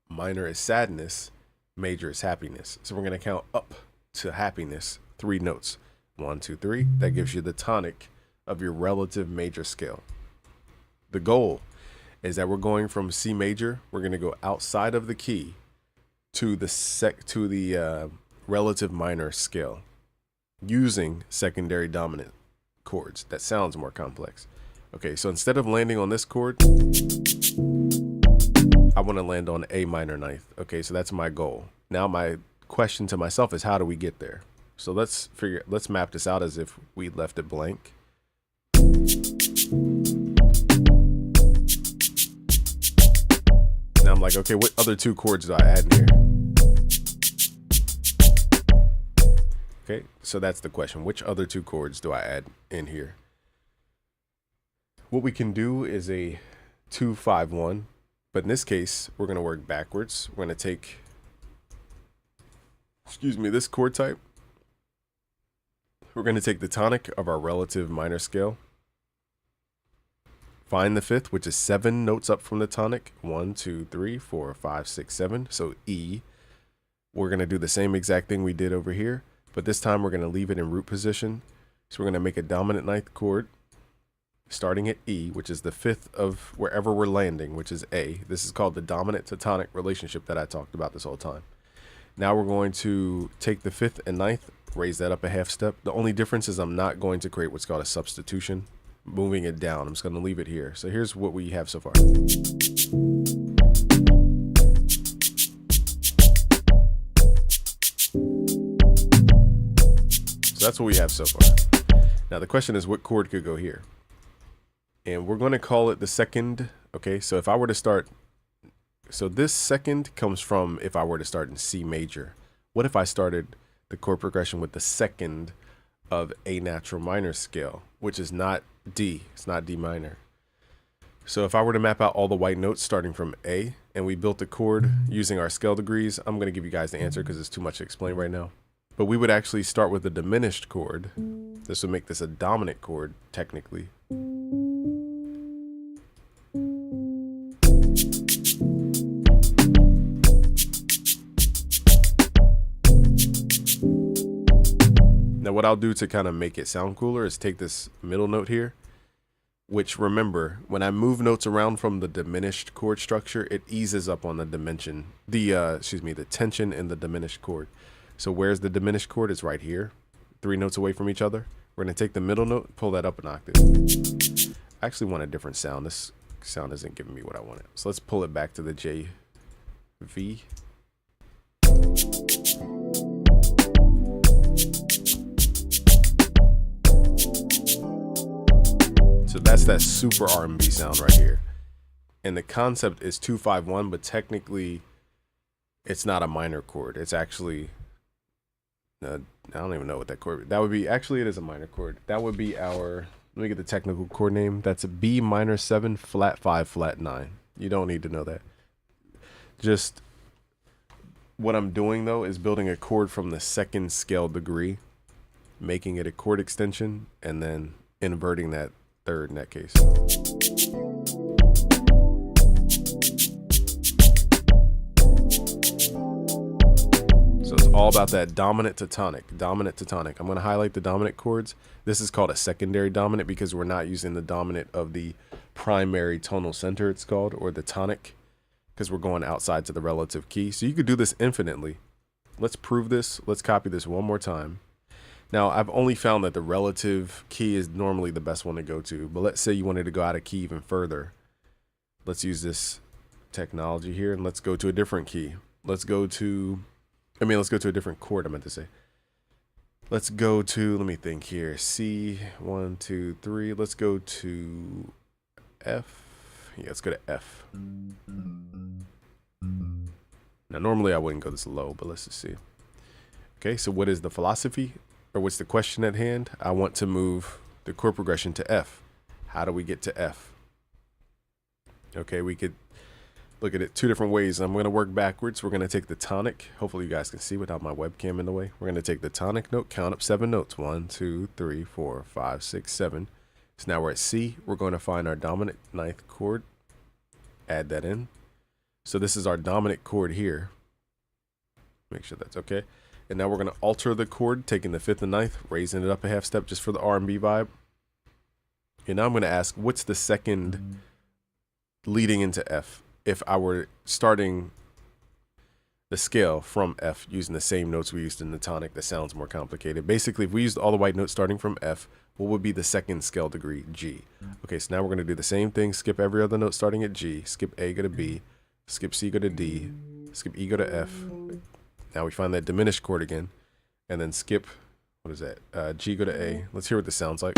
minor is sadness, major is happiness. So we're going to count up to happiness 3 notes. 1, 2, 3. That gives you the tonic of your relative major scale. The goal is that we're going from C major, we're going to go outside of the key to the relative minor scale using secondary dominant chords. That sounds more complex. Okay, so instead of landing on this chord, I want to land on A minor ninth. Okay, so that's my goal. Now my question to myself is, how do we get there? So let's map this out as if we left it blank. Now I'm like, okay, what other two chords do I add in here? Okay, so that's the question. Which other two chords do I add in here? What we can do is a 2-5-1, but in this case, we're going to work backwards. We're going to take, this chord type. We're going to take the tonic of our relative minor scale. Find the fifth, which is 7 notes up from the tonic. 1, 2, 3, 4, 5, 6, 7. So E. We're going to do the same exact thing we did over here, but this time we're going to leave it in root position. So we're going to make a dominant ninth chord starting at E, which is the fifth of wherever we're landing, which is A. This is called the dominant to tonic relationship that I talked about this whole time. Now we're going to take the fifth and ninth, raise that up a half step. The only difference is I'm not going to create what's called a substitution, moving it down. I'm just going to leave it here. So here's what we have so far. So that's what we have so far. Now the question is, what chord could go here? And we're going to call it the second. Okay, so if I were to start, so this second comes from if I were to start in C major. What if I started the chord progression with the second of A natural minor scale, which is not D, it's not D minor. So if I were to map out all the white notes starting from A and we built a chord using our scale degrees, I'm going to give you guys the answer because it's too much to explain right now. But we would actually start with a diminished chord. This would make this a dominant chord technically. Now what I'll do to kind of make it sound cooler is take this middle note here, which, remember, when I move notes around from the diminished chord structure, it eases up on the dimension, the tension in the diminished chord. So where's the diminished chord? It's right here, 3 notes away from each other. We're going to take the middle note, pull that up an octave. I actually want a different sound. This sound isn't giving me what I wanted. So let's pull it back to the J, V. So that's that super R&B sound right here. And the concept is 2-5-1, but technically it's not a minor chord. It's actually, I don't even know what that chord, that would be, actually it is a minor chord. That would be our, let me get the technical chord name. That's a B minor 7 flat 5 flat 9. You don't need to know that. Just what I'm doing though is building a chord from the second scale degree, making it a chord extension, and then inverting that third in that case. So it's all about that dominant to tonic, dominant to tonic. I'm going to highlight the dominant chords. This is called a secondary dominant because we're not using the dominant of the primary tonal center, it's called, or the tonic, because we're going outside to the relative key. So you could do this infinitely. Let's prove this. Let's copy this one more time. Now, I've only found that the relative key is normally the best one to go to, but let's say you wanted to go out of key even further. Let's use this technology here and let's go to a different key. Let's go to a different chord, I meant to say. Let's go to, let me think here, C, 1, 2, 3. Let's go to F. Yeah, let's go to F. Now, normally I wouldn't go this low, but let's just see. Okay, so what is the philosophy? Or what's the question at hand? I want to move the chord progression to F. How do we get to F? Okay, we could look at it 2 different ways. I'm going to work backwards. We're going to take the tonic. Hopefully you guys can see without my webcam in the way. We're going to take the tonic note, count up 7 notes. 1, 2, 3, 4, 5, 6, 7. So now we're at C. We're going to find our dominant ninth chord. Add that in. So this is our dominant chord here. Make sure that's okay. And now we're going to alter the chord, taking the 5th and 9th, raising it up a half step just for the R&B vibe. And now I'm going to ask, what's the second leading into F? If I were starting, the scale from F using the same notes we used in the tonic. That sounds more complicated. Basically, if we used all the white notes starting from F, what would be the second scale degree? G. Okay, so now we're going to do the same thing. Skip every other note starting at G. Skip A, go to B. Skip C, go to D. Skip E, go to F. Now we find that diminished chord again. And then skip, what is that? G, go to A. Let's hear what this sounds like.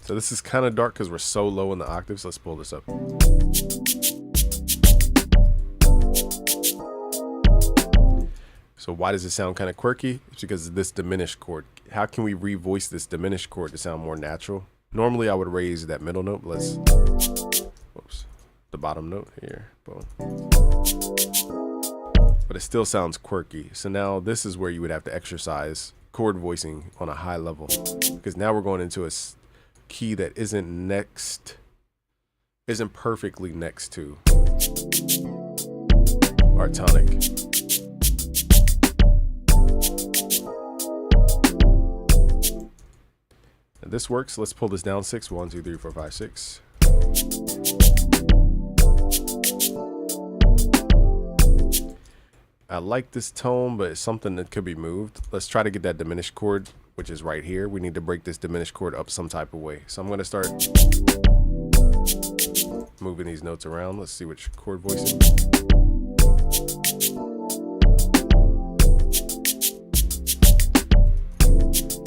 So this is kind of dark because we're so low in the octaves. Let's pull this up. So why does it sound kind of quirky? It's because of this diminished chord. How can we revoice this diminished chord to sound more natural? Normally I would raise that middle note. Let's, whoops, the bottom note here. Boom. But it still sounds quirky. So now this is where you would have to exercise chord voicing on a high level, because now we're going into a key that isn't perfectly next to our tonic. And this works. Let's pull this down 6. 1, 2, 3, 4, 5, 6. I like this tone, but it's something that could be moved. Let's try to get that diminished chord, which is right here. We need to break this diminished chord up some type of way. So I'm going to start moving these notes around. Let's see which chord voicing.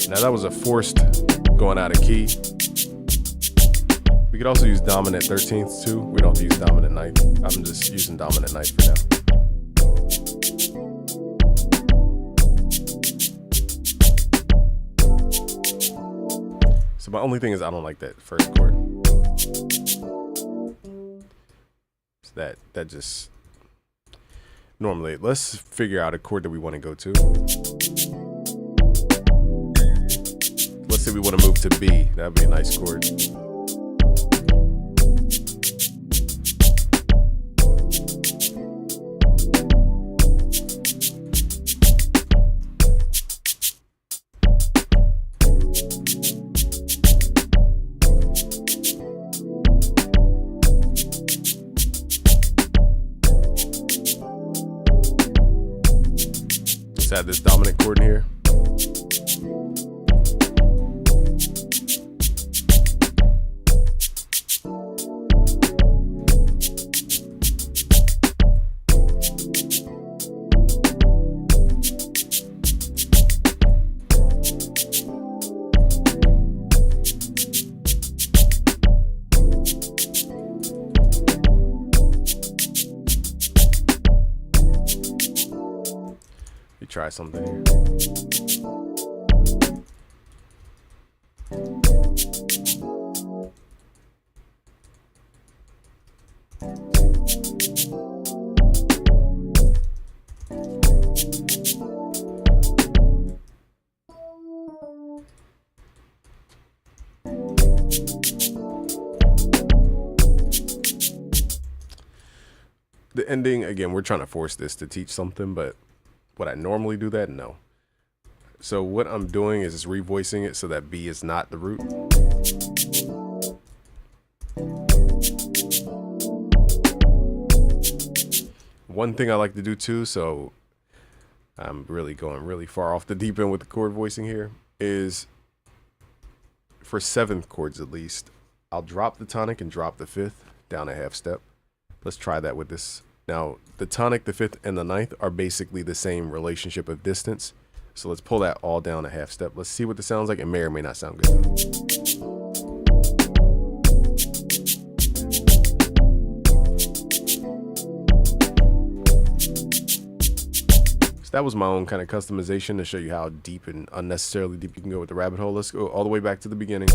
Now that was a forced going out of key. We could also use dominant 13th too. We don't have to use dominant ninth. I'm just using dominant ninth for now. So my only thing is I don't like that first chord. So that just normally, let's figure out a chord that we want to go to. Let's say we want to move to B. That would be a nice chord. Let's add this dominant chord in here. Try something here. The ending, again, we're trying to force this to teach something, but would I normally do that? No. So what I'm doing is just revoicing it so that B is not the root. One thing I like to do too, so I'm really going really far off the deep end with the chord voicing here, is for 7th chords at least, I'll drop the tonic and drop the 5th down a half step. Let's try that with this. Now, the tonic, the 5th, and the 9th are basically the same relationship of distance. So let's pull that all down a half step. Let's see what this sounds like. It may or may not sound good. So that was my own kind of customization to show you how deep and unnecessarily deep you can go with the rabbit hole. Let's go all the way back to the beginning.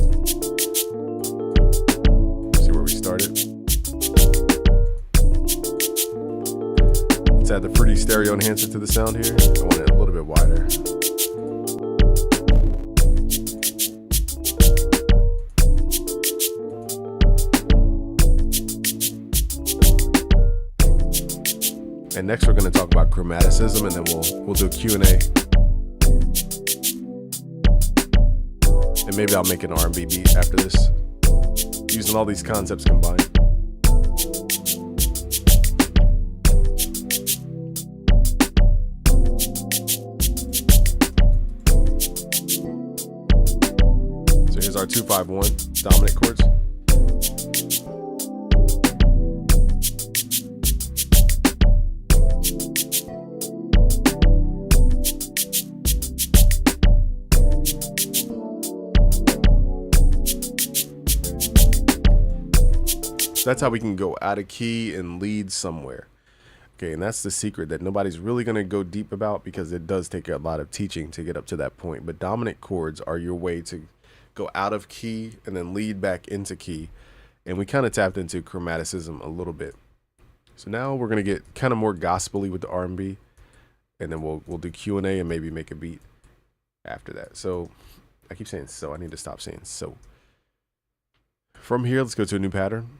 See where we started. Let's add the Fruity stereo enhancer to the sound here. I want it a little bit wider. And next we're going to talk about chromaticism, and then we'll do a Q&A. And maybe I'll make an R&B beat after this, using all these concepts combined. So here's our 2-5-1 dominant chords. That's how we can go out of key and lead somewhere. Okay, and that's the secret that nobody's really going to go deep about, because it does take a lot of teaching to get up to that point. But dominant chords are your way to go out of key and then lead back into key. And we kind of tapped into chromaticism a little bit. So now we're going to get kind of more gospel-y with the R&B, and then we'll do Q&A and maybe make a beat after that. So I keep saying so. I need to stop saying so. From here, let's go to a new pattern.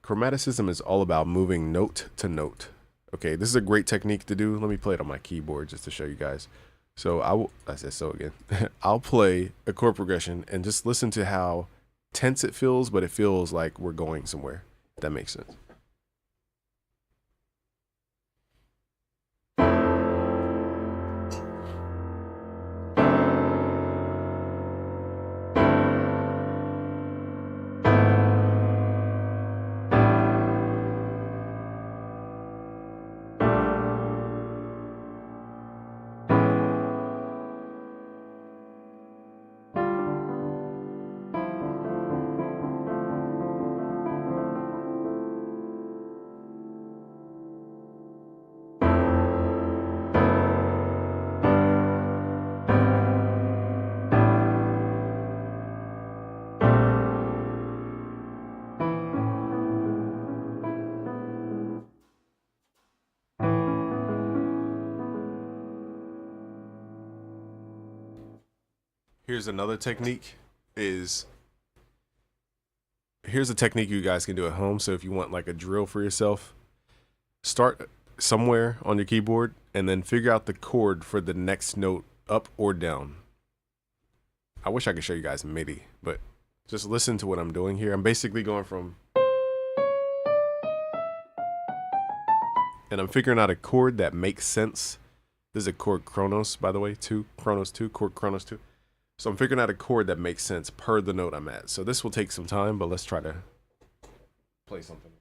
Chromaticism is all about moving note to note. Okay, this is a great technique to do. Let me play it on my keyboard just to show you guys. So I said so again. I'll play a chord progression and just listen to how tense it feels, but it feels like we're going somewhere, if that makes sense. Here's another technique. Here's a technique you guys can do at home. So if you want like a drill for yourself, start somewhere on your keyboard and then figure out the chord for the next note, up or down. I wish I could show you guys MIDI, but just listen to what I'm doing here. I'm basically going from, and I'm figuring out a chord that makes sense. This is a chord Kronos, by the way, chord Kronos 2. So I'm figuring out a chord that makes sense per the note I'm at. So this will take some time, but let's try to play something.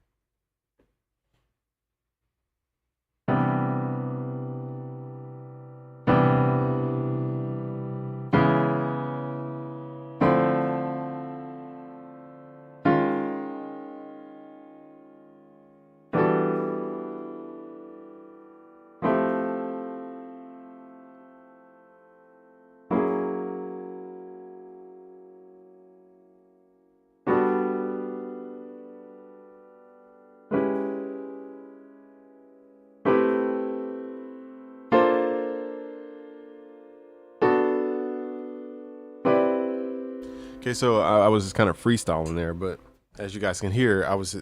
Okay, so I was just kind of freestyling there, but as you guys can hear,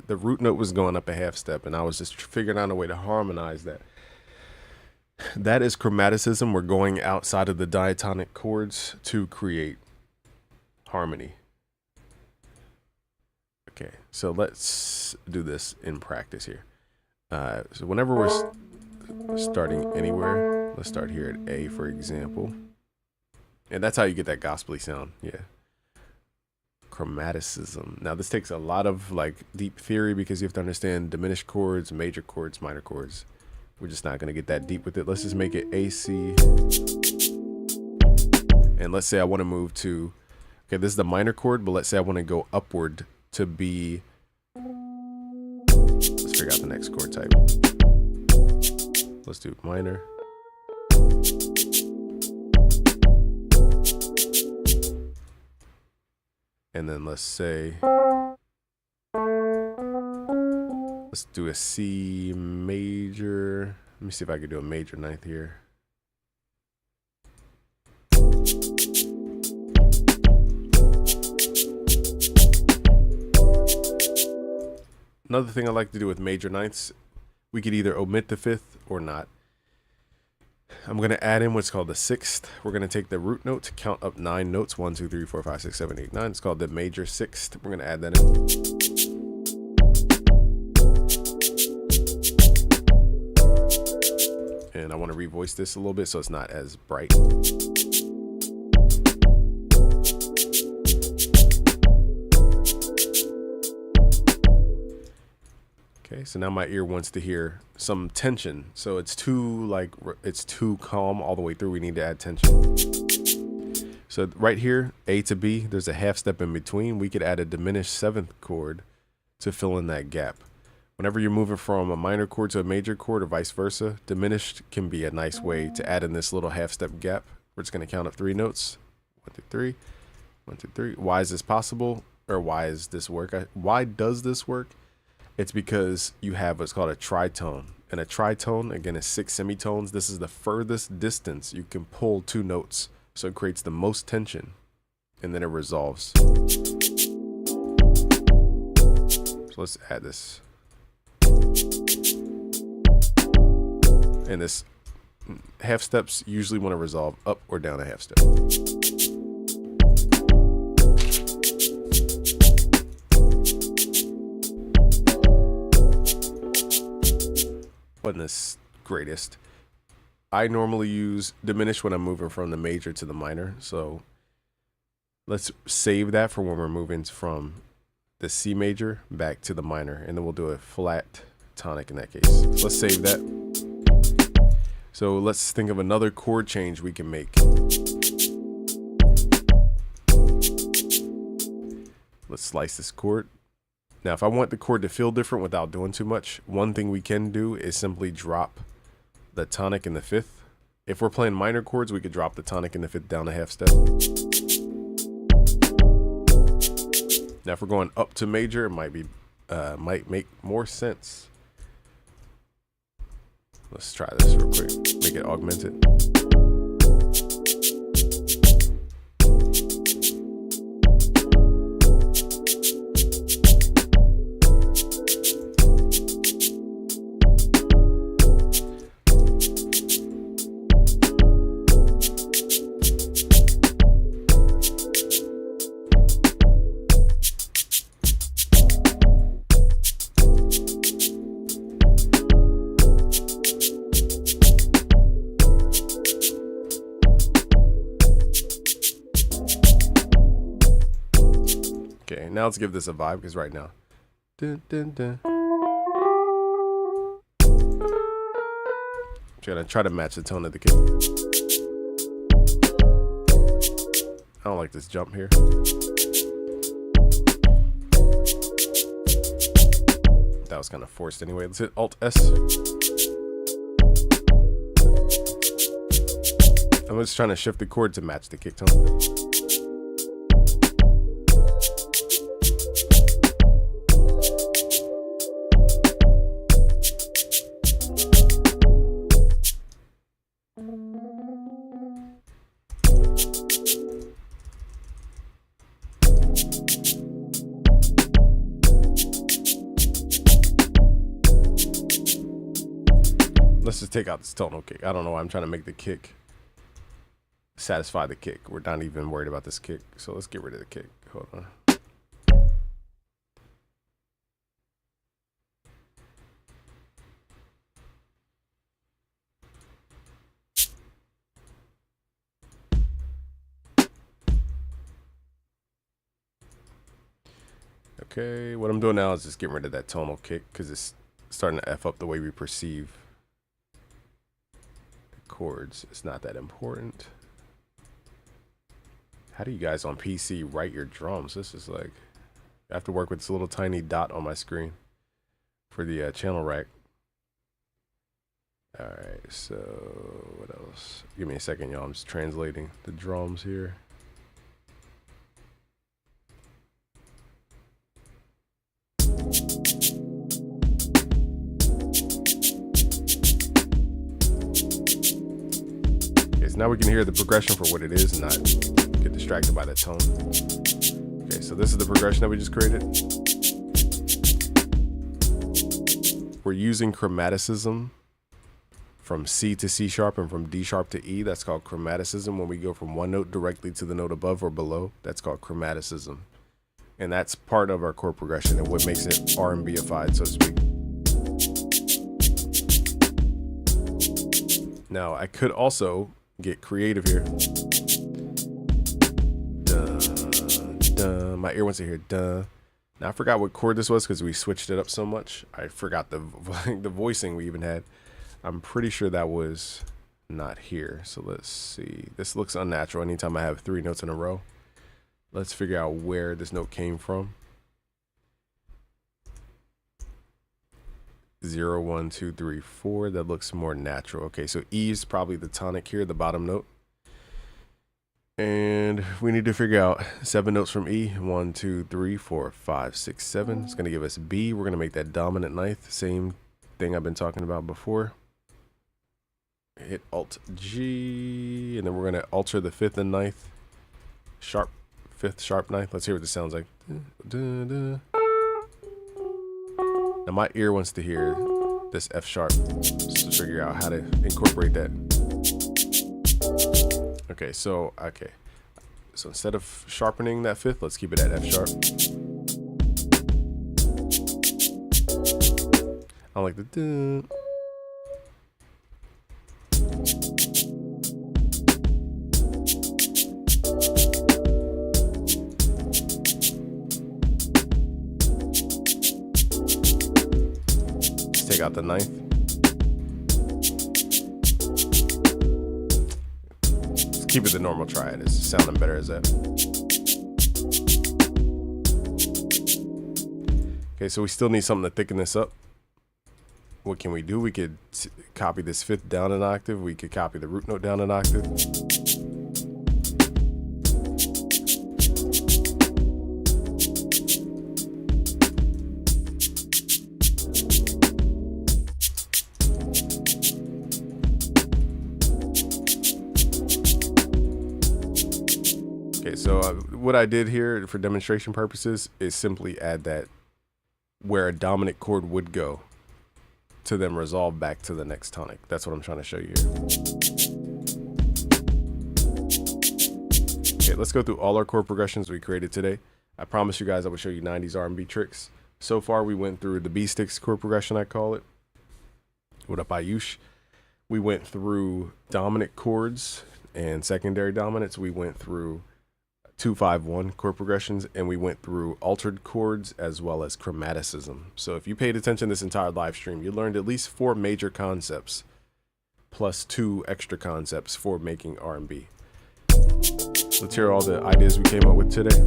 the root note was going up a half step, and I was just figuring out a way to harmonize that. That is chromaticism. We're going outside of the diatonic chords to create harmony. Okay, so let's do this in practice here. So whenever we're starting anywhere, let's start here at A, for example. And that's how you get that gospel-y sound, yeah. Chromaticism. Now this takes a lot of like deep theory, because you have to understand diminished chords, major chords, minor chords. We're just not going to get that deep with it. Let's just make it A, C. And let's say I want to move to, okay, this is the minor chord, but let's say I want to go upward to B. Let's figure out the next chord type. Let's do minor. And then let's say, let's do a C major. Let me see if I can do a major ninth here. Another thing I like to do with major ninths, we could either omit the fifth or not. I'm going to add in what's called the sixth. We're going to take the root note to count up 9 notes. 1, 2, 3, 4, 5, 6, 7, 8, 9. It's called the major sixth. We're going to add that in. And I want to revoice this a little bit so it's not as bright. Okay, so now my ear wants to hear some tension. So it's too calm all the way through. We need to add tension. So right here, A to B, there's a half step in between. We could add a diminished 7th chord to fill in that gap. Whenever you're moving from a minor chord to a major chord or vice versa, diminished can be a nice way to add in this little half step gap. We're just going to count up 3 notes. 1, 2, 3. 1, 2, 3. Why is this possible? Or why is this work? Why does this work? It's because you have what's called a tritone. And a tritone, again, is 6 semitones. This is the furthest distance you can pull 2 notes. So it creates the most tension. And then it resolves. So let's add this. And this half steps usually want to resolve up or down a half step. Wasn't this greatest? I normally use diminish when I'm moving from the major to the minor. So let's save that for when we're moving from the C major back to the minor, and then we'll do a flat tonic in that case. So let's save that. So let's think of another chord change we can make. Let's slice this chord. Now, if I want the chord to feel different without doing too much, one thing we can do is simply drop the tonic in the 5th. If we're playing minor chords, we could drop the tonic in the 5th down a half step. Now, if we're going up to major, it might make more sense. Let's try this real quick. Make it augmented. Okay, now let's give this a vibe, because right now, dun, dun, dun. I'm gonna try to match the tone of the kick. I don't like this jump here. That was kind of forced anyway. Let's hit Alt S. I'm just trying to shift the chord to match the kick tone. Let's just take out this tonal kick. I don't know why I'm trying to make the kick satisfy the kick. We're not even worried about this kick. So let's get rid of the kick. Hold on. Okay, what I'm doing now is just getting rid of that tonal kick because it's starting to F up the way we perceive chords. It's not that important. How do you guys on PC write your drums? This is like, I have to work with this little tiny dot on my screen for the channel rack. All right, so what else? Give me a second, y'all. I'm just translating the drums here. Now we can hear the progression for what it is and not get distracted by that tone. Okay, so this is the progression that we just created. We're using chromaticism from C to C sharp and from D sharp to E. That's called chromaticism. When we go from one note directly to the note above or below, that's called chromaticism. And that's part of our chord progression and what makes it R&B-ified, so to speak. Now, I could also get creative here. Duh, duh. My ear wants to hear duh. Now, I forgot what chord this was because we switched it up so much. I forgot the voicing we even had. I'm pretty sure that was not here. So let's see. This looks unnatural anytime I have 3 notes in a row. Let's figure out where this note came from. 0, 1, 2, 3, 4. That looks more natural. Okay, so E is probably the tonic here, the bottom note. And we need to figure out 7 notes from E. 1, 2, 3, 4, 5, 6, 7. It's going to give us B. We're going to make that dominant ninth. Same thing I've been talking about before. Hit Alt G. And then we're going to alter the 5th and 9th. Sharp 5th, sharp 9th. Let's hear what this sounds like. Now my ear wants to hear this F sharp. Just to figure out how to incorporate that. Okay, so instead of sharpening that 5th, let's keep it at F sharp. I like the duh. Let's take out the 9th. Keep it the normal triad. It's sounding better as that. Okay, so we still need something to thicken this up. What can we do? We could copy this 5th down an octave. We could copy the root note down an octave. Okay, so what I did here for demonstration purposes is simply add that where a dominant chord would go to then resolve back to the next tonic. That's what I'm trying to show you here. Okay, let's go through all our chord progressions we created today. I promised you guys I would show you 90s R&B tricks. So far, we went through the B-Sticks chord progression, I call it. What up, Ayush? We went through dominant chords and secondary dominants. We went through 2-5-1 chord progressions, and we went through altered chords as well as chromaticism. So if you paid attention this entire live stream, you learned at least 4 major concepts plus 2 extra concepts for making R&B. Let's hear all the ideas we came up with today.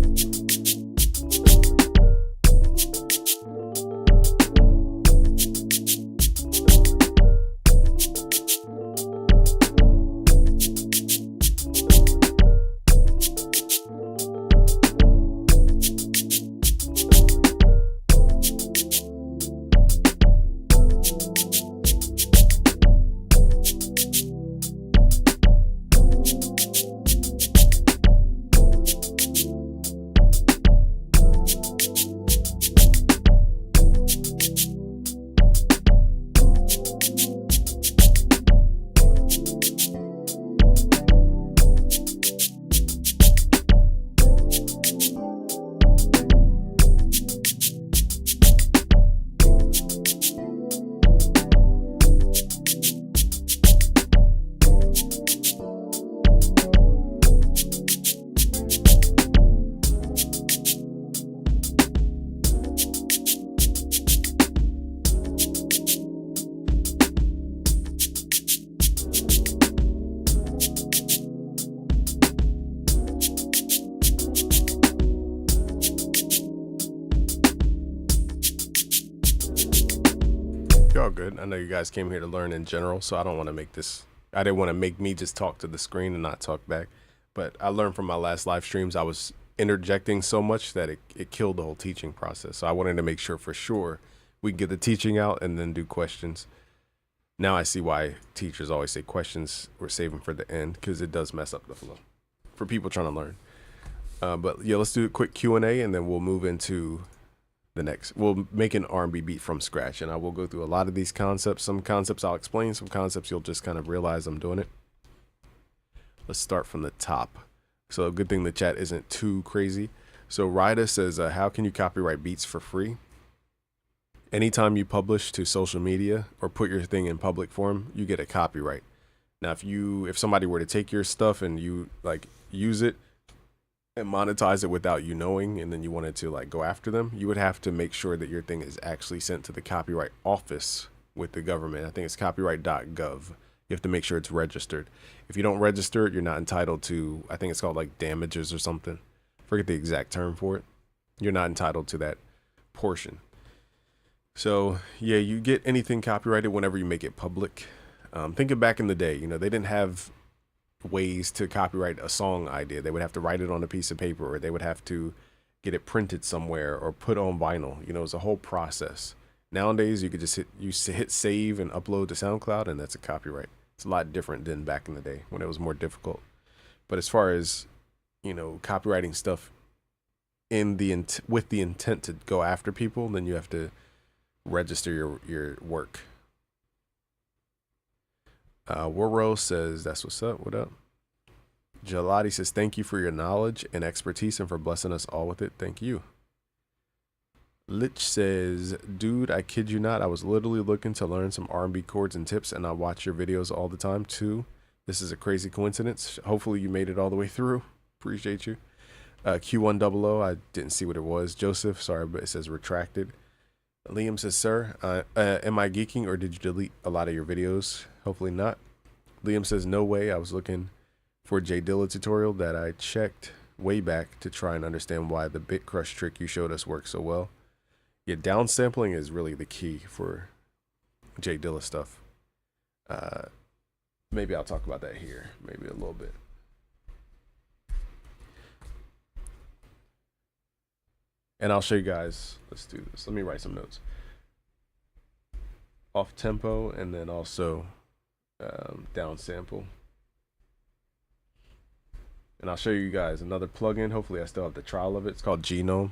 Y'all good. I know you guys came here to learn in general, so I don't want to make this, I didn't want to make me just talk to the screen and not talk back. But I learned from my last live streams, I was interjecting so much that it killed the whole teaching process. So I wanted to make sure for sure we get the teaching out and then do questions. Now I see why teachers always say questions we're saving for the end, because it does mess up the flow for people trying to learn. But yeah, let's do a quick Q&A and then we'll move into the next. We'll make an R&B beat from scratch, and I will go through a lot of these concepts. Some concepts I'll explain, some concepts you'll just kind of realize I'm doing it. Let's start from the top. So a good thing the chat isn't too crazy. So Ryda says, how can you copyright beats for free? Anytime you publish to social media or put your thing in public form, you get a copyright. Now, if somebody were to take your stuff and you like use it and monetize it without you knowing, and then you wanted to like go after them, you would have to make sure that your thing is actually sent to the copyright office with the government. I think it's copyright.gov. You have to make sure it's registered. If you don't register it, you're not entitled to, I think it's called like damages or something. Forget the exact term for it. You're not entitled to that portion. So yeah, you get anything copyrighted whenever you make it public. Thinking back in the day, you know, they didn't have ways to copyright a song idea. They would have to write it on a piece of paper, or they would have to get it printed somewhere or put on vinyl. You know, it's a whole process. Nowadays, you could just hit save and upload to SoundCloud, and that's a copyright. It's a lot different than back in the day when it was more difficult. But as far as, you know, copywriting stuff with the intent to go after people, then you have to register your work. Warro says, that's what's up. What up? Gelati says, thank you for your knowledge and expertise and for blessing us all with it. Thank you. Lich says, dude, I kid you not. I was literally looking to learn some R&B chords and tips, and I watch your videos all the time too. This is a crazy coincidence. Hopefully you made it all the way through. Appreciate you. Q100, I didn't see what it was. Joseph, sorry, but it says retracted. Liam says, sir, am I geeking or did you delete a lot of your videos? Hopefully not. Liam says, no way. I was looking for a J Dilla tutorial that I checked way back to try and understand why the bit crush trick you showed us works so well. Yeah, downsampling is really the key for J Dilla stuff. Maybe I'll talk about that here, maybe a little bit. And I'll show you guys, let's do this. Let me write some notes. Off tempo and then also downsample. And I'll show you guys another plugin. Hopefully I still have the trial of it. It's called Genome,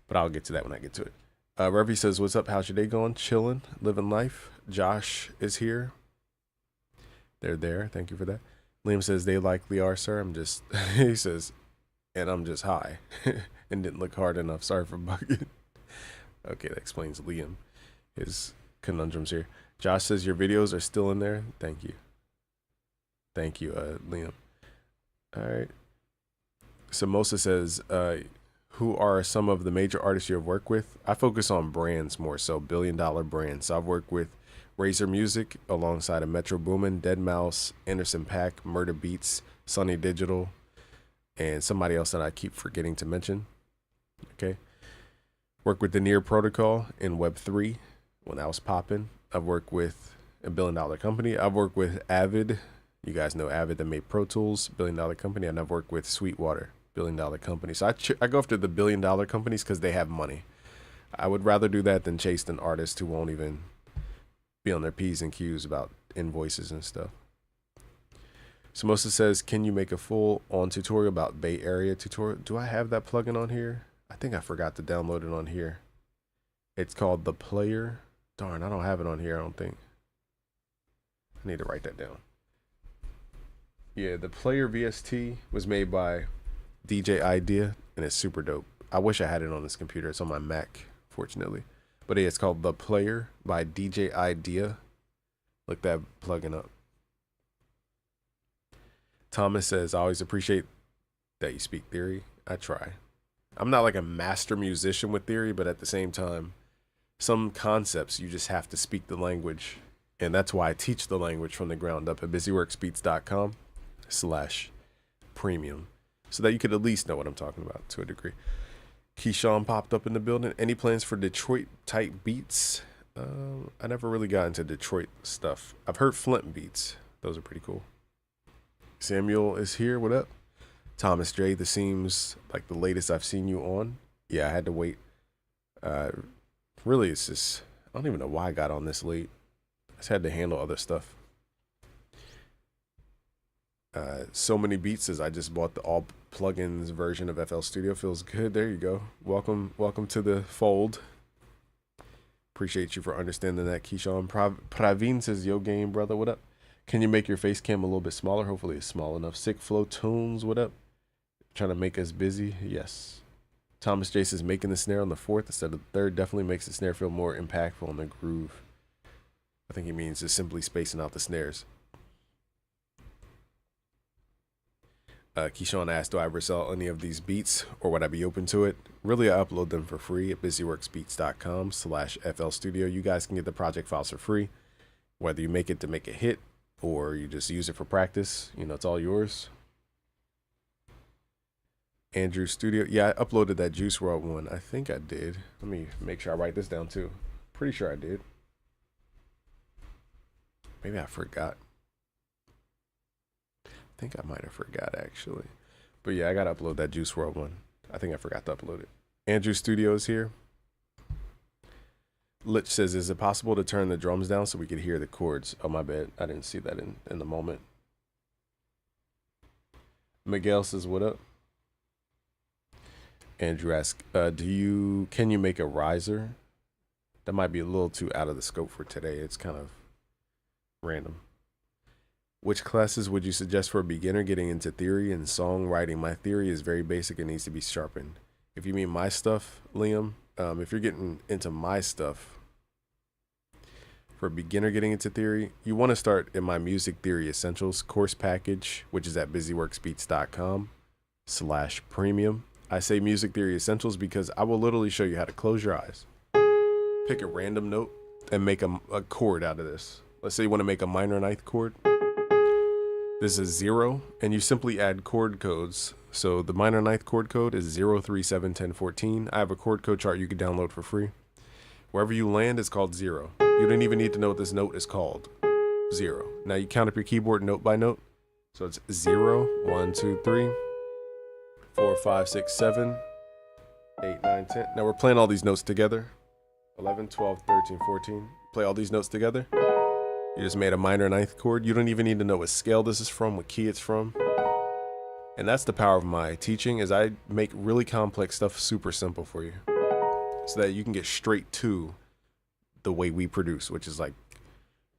but I'll get to that when I get to it. Revy says, what's up? How's your day going? Chilling, living life. Josh is here. They're there. Thank you for that. Liam says, they likely are, sir. I'm just, he says, and I'm just high and didn't look hard enough. Sorry for bugging. Okay, that explains Liam, his conundrums here. Josh says, your videos are still in there. Thank you. Thank you, Liam. All right. Samosa says, who are some of the major artists you have worked with? I focus on brands more so, billion-dollar brands. So I've worked with Razor Music alongside of Metro Boomin, Deadmau5, Anderson .Paak, Murda Beats, Sonny Digital, and somebody else that I keep forgetting to mention. Okay. Worked with the Near Protocol in Web3 when that was popping. I've worked with a billion-dollar company. I've worked with Avid. You guys know Avid that made Pro Tools, billion-dollar company. And I've worked with Sweetwater, billion-dollar company. So I go after the billion-dollar companies because they have money. I would rather do that than chase an artist who won't even be on their P's and Q's about invoices and stuff. Samosa says, can you make a full-on tutorial about Bay Area tutorial? Do I have that plugin on here? I think I forgot to download it on here. It's called The Player. Darn, I don't have it on here, I don't think. I need to write that down. Yeah, The Player VST was made by DJ Idea, and it's super dope. I wish I had it on this computer. It's on my Mac, fortunately. But yeah, it's called The Player by DJ Idea. Look that plugin up. Thomas says, I always appreciate that you speak theory. I try. I'm not like a master musician with theory, but at the same time, some concepts you just have to speak the language. And that's why I teach the language from the ground up at busyworksbeats.com/premium. So that you could at least know what I'm talking about to a degree. Keyshawn popped up in the building. Any plans for Detroit type beats? I never really got into Detroit stuff. I've heard Flint beats. Those are pretty cool. Samuel is here. What up? Thomas J. This seems like the latest I've seen you on. Yeah, I had to wait. Really, it's just, I don't even know why I got on this late. I just had to handle other stuff. So Many Beats says, I just bought the plugins version of FL Studio. Feels good. There you go. Welcome to the fold. Appreciate you for understanding that, Keyshawn. Praveen says, yo, game brother, what up? Can you make your face cam a little bit smaller? Hopefully it's small enough. Sick Flow Tunes, what up? Trying to make us busy? Yes. Thomas J says, making the snare on the 4th instead of the 3rd definitely makes the snare feel more impactful on the groove. I think he means just simply spacing out the snares. Keyshawn asked, do I ever sell any of these beats or would I be open to it? Really, I upload them for free at busyworksbeats.com/FL Studio. You guys can get the project files for free, whether you make it to make a hit or you just use it for practice. You know, it's all yours. Andrew Studio. Yeah, I uploaded that Juice WRLD one. I think I did. Let me make sure I write this down too. Pretty sure I did. Maybe I forgot. I think I might have forgot actually. But yeah, I gotta upload that Juice WRLD one. I think I forgot to upload it. Andrew Studios here. Lich says, is it possible to turn the drums down so we could hear the chords? Oh, my bad. I didn't see that in the moment. Miguel says, what up? Andrew asks, can you make a riser? That might be a little too out of the scope for today. It's kind of random. Which classes would you suggest for a beginner getting into theory and songwriting? My theory is very basic and needs to be sharpened. If you mean my stuff, Liam, if you're getting into my stuff, for a beginner getting into theory, you want to start in my Music Theory Essentials course package, which is at busyworksbeats.com/premium. I say Music Theory Essentials because I will literally show you how to close your eyes, pick a random note, and make a chord out of this. Let's say you want to make a minor ninth chord. This is 0, and you simply add chord codes. So the minor ninth chord code is 0, 3, 7, 10, 14. I have a chord code chart you can download for free. Wherever you land is called 0. You don't even need to know what this note is called. 0. Now you count up your keyboard note by note. So it's 0, 1, 2, 3, 4, 5, 6, 7, 8, 9, 10. Now we're playing all these notes together. 11, 12, 13, 14. Play all these notes together. You just made a minor ninth chord. You don't even need to know what scale this is from, what key it's from. And that's the power of my teaching, is I make really complex stuff super simple for you, so that you can get straight to the way we produce, which is like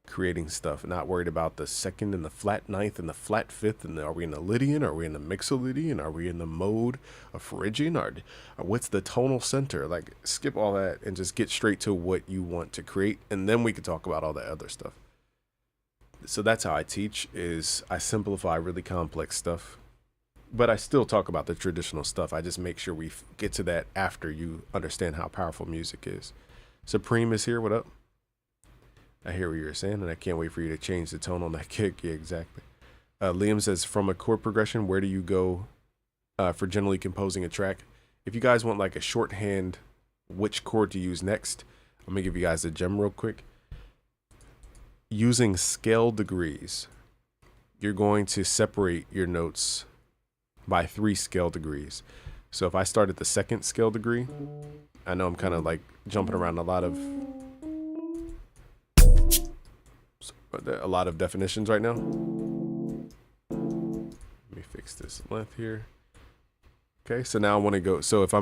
creating stuff, not worried about the second and the flat ninth and the flat fifth, and are we in the Lydian, are we in the Mixolydian, are we in the mode of Phrygian, or what's the tonal center? Like, skip all that and just get straight to what you want to create, and then we can talk about all that other stuff. So that's how I teach, is I simplify really complex stuff, but I still talk about the traditional stuff. I just make sure we get to that after you understand how powerful music is. Supreme is here. What up? I hear what you're saying, and I can't wait for you to change the tone on that kick. Yeah, exactly. Liam says, from a chord progression, where do you go for generally composing a track? If you guys want like a shorthand, which chord to use next, I'm gonna give you guys a gem real quick. Using scale degrees, you're going to separate your notes by 3 scale degrees. So if I start at the 2nd scale degree, I know I'm kind of like jumping around a lot of definitions right now. Let me fix this length here. Okay, so now I want to go. So if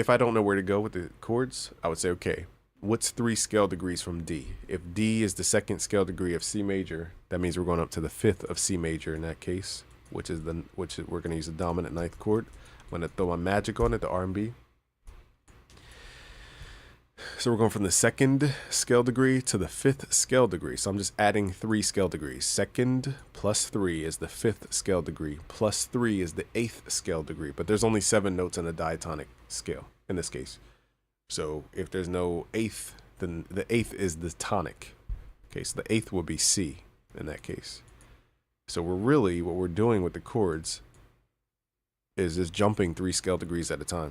I don't know where to go with the chords, I would say, okay, what's 3 scale degrees from D? If D is the 2nd scale degree of C major, that means we're going up to the 5th of C major in that case, which we're going to use the dominant ninth chord. I'm going to throw my magic on it, the R&B. So we're going from the 2nd scale degree to the 5th scale degree. So I'm just adding 3 scale degrees. 2nd plus 3 is the 5th scale degree, plus 3 is the 8th scale degree. But there's only 7 notes in the diatonic scale in this case. So if there's no 8th, then the 8th is the tonic. Okay, so the 8th will be C in that case. So what we're doing with the chords is just jumping 3 scale degrees at a time.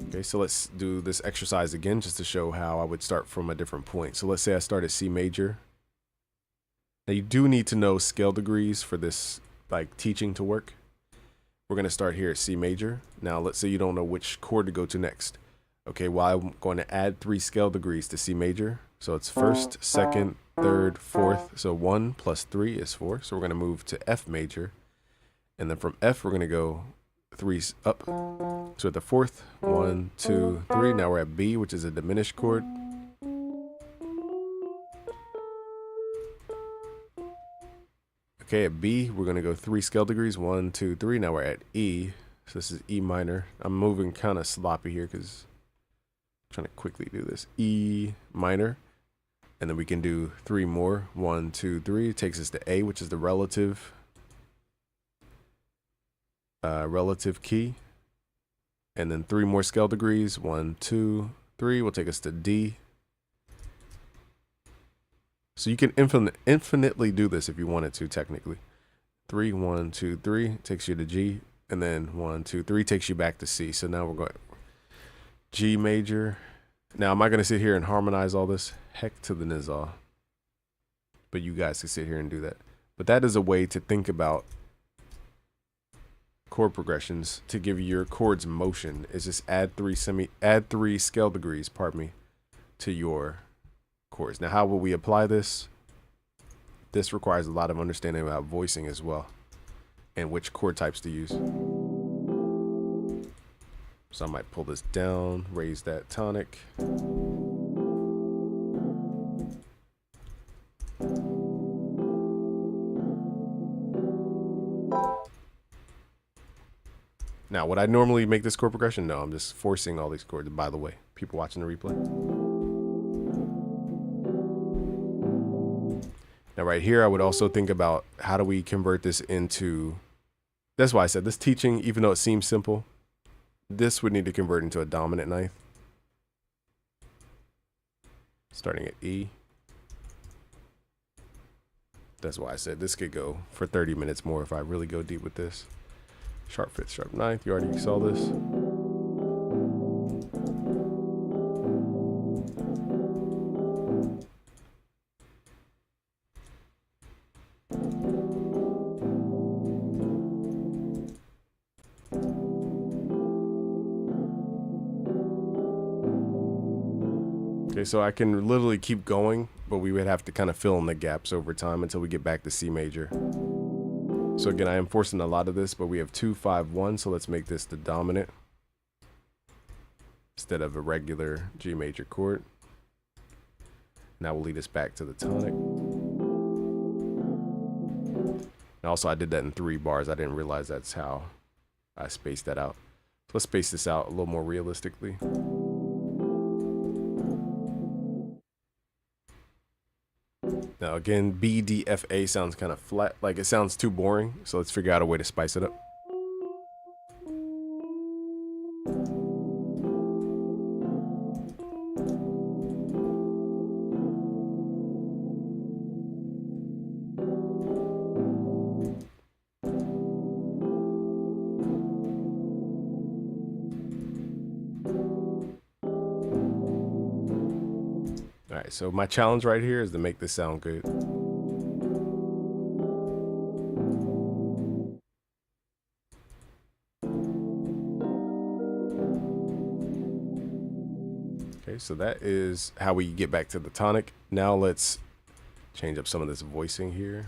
Okay, so let's do this exercise again just to show how I would start from a different point. So let's say I start at C major. Now you do need to know scale degrees for this like teaching to work. We're going to start here at C major. Now let's say you don't know which chord to go to next. Okay, well, I'm going to add 3 scale degrees to C major. So it's 1st, 2nd, third, fourth. So 1 plus 3 is 4. So we're going to move to F major. And then from F, we're going to go 3s up. So at the fourth, 1, 2, 3. Now we're at B, which is a diminished chord. Okay, at B, we're going to go 3 scale degrees. 1, 2, 3. Now we're at E. So this is E minor. I'm moving kind of sloppy here because I'm trying to quickly do this. E minor. And then we can do 3 more. 1, 2, 3. It takes us to A, which is the relative key. And then 3 more scale degrees. 1, 2, 3 will take us to D. So you can infinitely do this if you wanted to, technically. 3, 1, 2, 3 takes you to G. And then 1, 2, 3 takes you back to C. So now we're going G major. Now, am I going to sit here and harmonize all this? Heck to the nizzaw. But you guys can sit here and do that. But that is a way to think about chord progressions to give your chords motion. Is just add 3 scale degrees, to your chords. Now, how will we apply this? This requires a lot of understanding about voicing as well, and which chord types to use. So I might pull this down, raise that tonic. Now, would I normally make this chord progression? No, I'm just forcing all these chords, by the way. People watching the replay. Now, right here, I would also think about how do we convert this into... That's why I said this teaching, even though it seems simple, this would need to convert into a dominant ninth. Starting at E. That's why I said this could go for 30 minutes more if I really go deep with this. Sharp fifth, sharp ninth. You already saw this. Okay, so I can literally keep going, but we would have to kind of fill in the gaps over time until we get back to C major. So again, I am forcing a lot of this, but we have 2, 5, 1, so let's make this the dominant instead of a regular G major chord. Now will lead us back to the tonic. And also, I did that in 3 bars. I didn't realize that's how I spaced that out. So let's space this out a little more realistically. Now again, B, D, F, A sounds kind of flat, like it sounds too boring. So let's figure out a way to spice it up. All right, so my challenge right here is to make this sound good. Okay, so that is how we get back to the tonic. Now let's change up some of this voicing here.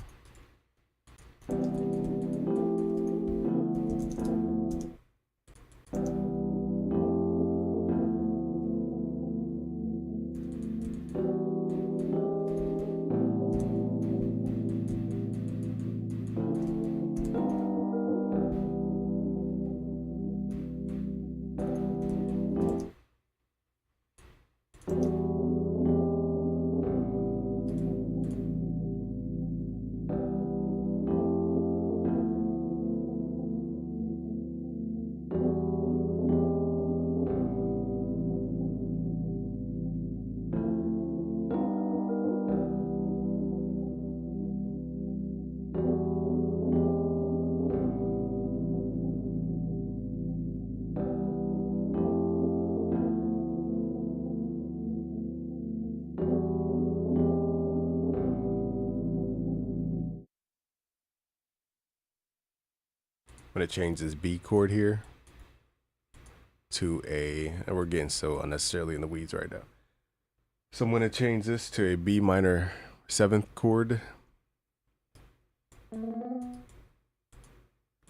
I'm going to change this B chord here to a, and we're getting so unnecessarily in the weeds right now. So I'm going to change this to a B minor 7th chord.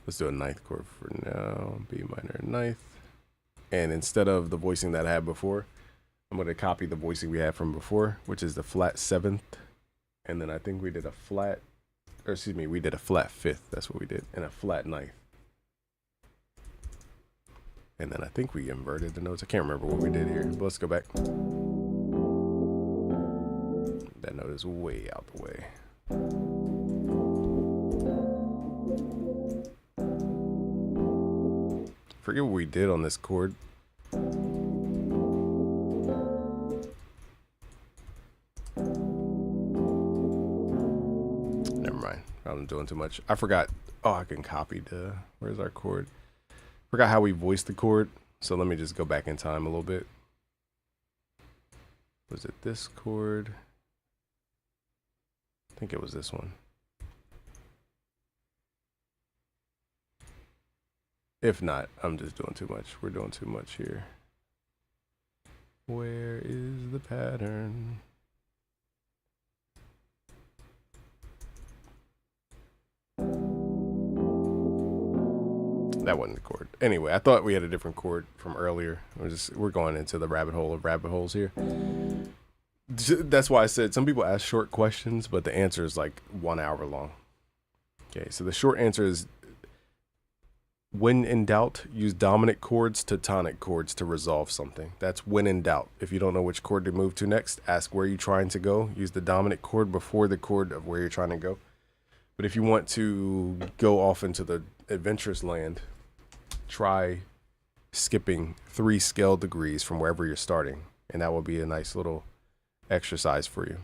Let's do a 9th chord for now. B minor 9th. And instead of the voicing that I had before, I'm going to copy the voicing we had from before, which is the flat 7th. And then I think we did a flat, or excuse me, we did a flat 5th. That's what we did. And a flat 9th. And then I think we inverted the notes. I can't remember what we did here, but let's go back. That note is way out the way. Forget what we did on this chord. Never mind. I'm doing too much. I forgot. Oh, I can copy the. Where's our chord? Forgot how we voiced the chord. So let me just go back in time a little bit. Was it this chord? I think it was this one. If not, I'm just doing too much. We're doing too much here. Where is the pattern? That wasn't the chord. Anyway, I thought we had a different chord from earlier. We're going into the rabbit hole of rabbit holes here. That's why I said some people ask short questions, but the answer is like 1 hour long. Okay, so the short answer is, when in doubt, use dominant chords to tonic chords to resolve something. That's when in doubt. If you don't know which chord to move to next, ask where you're trying to go. Use the dominant chord before the chord of where you're trying to go. But if you want to go off into the adventurous land, try skipping 3 scale degrees from wherever you're starting. And that will be a nice little exercise for you.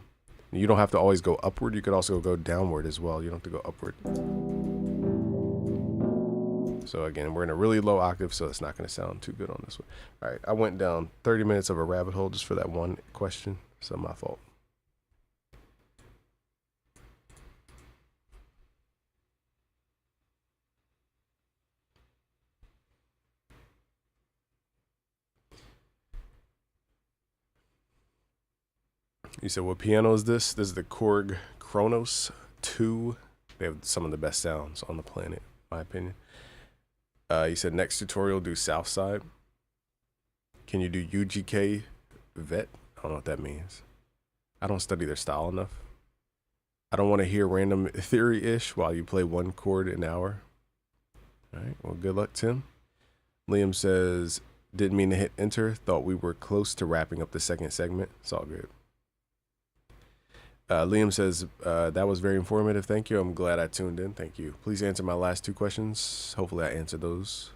You don't have to always go upward. You could also go downward as well. You don't have to go upward. So again, we're in a really low octave, so it's not going to sound too good on this one. All right, I went down 30 minutes of a rabbit hole just for that one question. So my fault. You said, what piano is this? This is the Korg Kronos 2. They have some of the best sounds on the planet, in my opinion. You said next tutorial, do Southside. Can you do UGK Vet? I don't know what that means. I don't study their style enough. I don't want to hear random theory-ish while you play 1 chord an hour. All right, well, good luck, Tim. Liam says, didn't mean to hit enter. Thought we were close to wrapping up the 2nd segment. It's all good. Liam says, that was very informative. Thank you. I'm glad I tuned in. Thank you. Please answer my last 2 questions. Hopefully I answered those.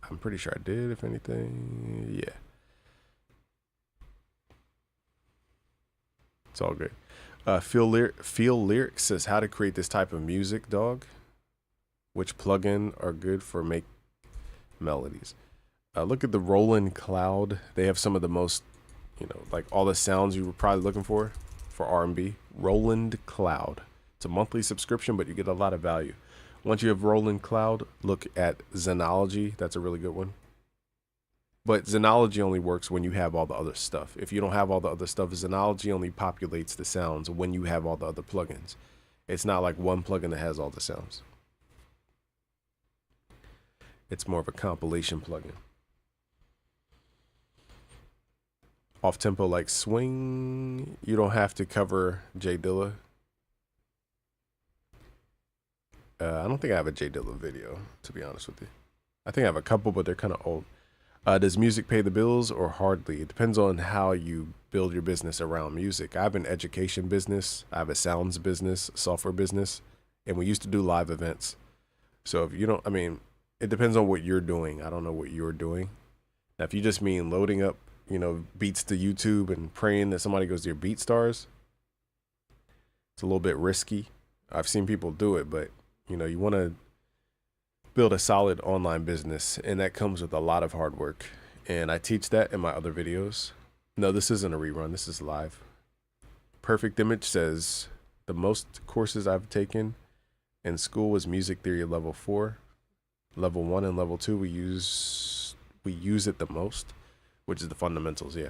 I'm pretty sure I did, if anything. Yeah. It's all good. Feel Lyrics says, how to create this type of music, dog. Which plugin are good for make melodies? Look at the Roland Cloud. They have some of the most, like all the sounds you were probably looking for R&B. Roland Cloud. It's a monthly subscription, but you get a lot of value. Once you have Roland Cloud, look at Zenology. That's a really good one. But Zenology only works when you have all the other stuff. If you don't have all the other stuff, Zenology only populates the sounds when you have all the other plugins. It's not like one plugin that has all the sounds. It's more of a compilation plugin. Off tempo like swing. You don't have to cover Jay Dilla. I don't think I have a Jay Dilla video, to be honest with you. I think I have a couple, but they're kind of old. Does music pay the bills or hardly? It depends on how you build your business around music. I have an education business. I have a sounds business, software business, and we used to do live events. So if you don't, it depends on what you're doing. I don't know what you're doing. Now, if you just mean loading up, beats to YouTube and praying that somebody goes to your BeatStars, it's a little bit risky. I've seen people do it, but you want to build a solid online business, and that comes with a lot of hard work. And I teach that in my other videos. No, this isn't a rerun. This is live. Perfect Image says, the most courses I've taken in school was music theory level 4. Level 1 and level 2, we use it the most, which is the fundamentals, yeah.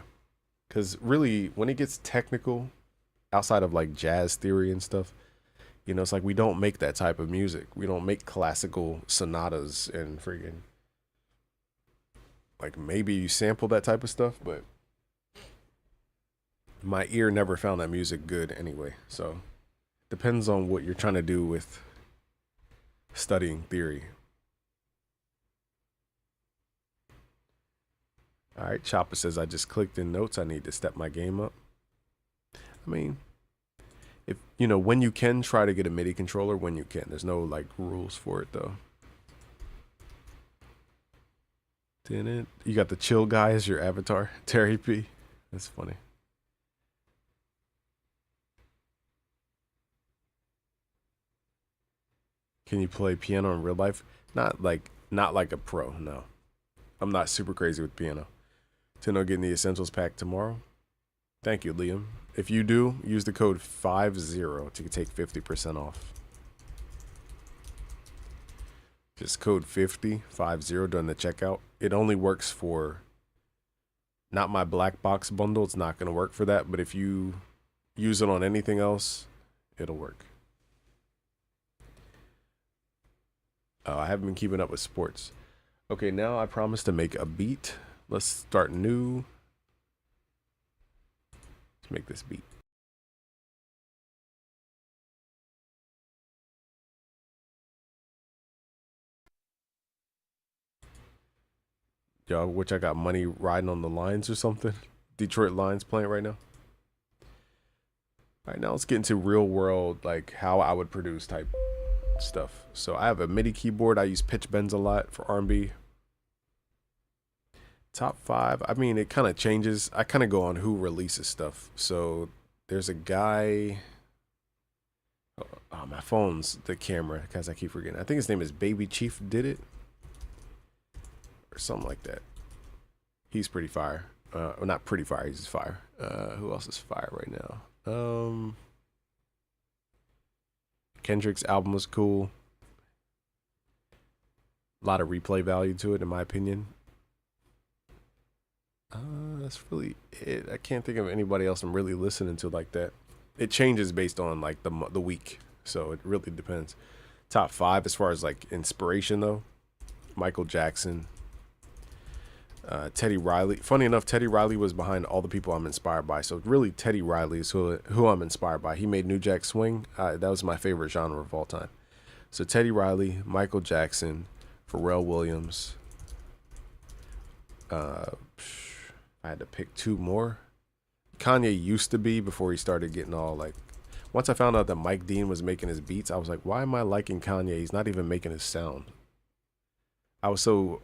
Because really, when it gets technical, outside of like jazz theory and stuff. You know, it's like we don't make that type of music. We don't make classical sonatas and freaking, like, maybe you sample that type of stuff, but my ear never found that music good anyway. So depends on what you're trying to do with studying theory. All right, Chopper says I just clicked in notes. I need to step my game up. I mean, if you know, when you can, try to get a MIDI controller when you can. There's no like rules for it though. Didn't you got the chill guy as your avatar, Terry P? That's funny. Can you play piano in real life? Not like a pro. No, I'm not super crazy with piano. Tino getting the essentials pack tomorrow. Thank you, Liam. If you do, use the code 50 to take 50% off. Just code 50 during the checkout. It only works for not my black box bundle. It's not going to work for that. But if you use it on anything else, it'll work. I haven't been keeping up with sports. Okay, now I promise to make a beat. Let's start new. Let's make this beat. Yo, which I got money riding on the lines or something. Detroit Lions playing right now. All right, now let's get into real world, like how I would produce type stuff. So I have a MIDI keyboard. I use pitch bends a lot for R&B. Top 5. I mean, it kind of changes. I kind of go on who releases stuff. So there's a guy. Oh, my phone's the camera because I keep forgetting. I think his name is Baby Chief Did It or something like that. He's pretty fire. Well, not pretty fire. He's just fire. Who else is fire right now? Kendrick's album was cool. A lot of replay value to it, in my opinion. That's really it. I can't think of anybody else I'm really listening to like that. It changes based on like the week, so it really depends. Top 5 as far as like inspiration though: Michael Jackson, Teddy Riley. Funny enough, Teddy Riley was behind all the people I'm inspired by. So really, Teddy Riley is who I'm inspired by. He made New Jack Swing. That was my favorite genre of all time. So Teddy Riley, Michael Jackson, Pharrell Williams. I had to pick 2 more. Kanye used to be before he started getting all like. Once I found out that Mike Dean was making his beats, I was like, why am I liking Kanye? He's not even making his sound. I was so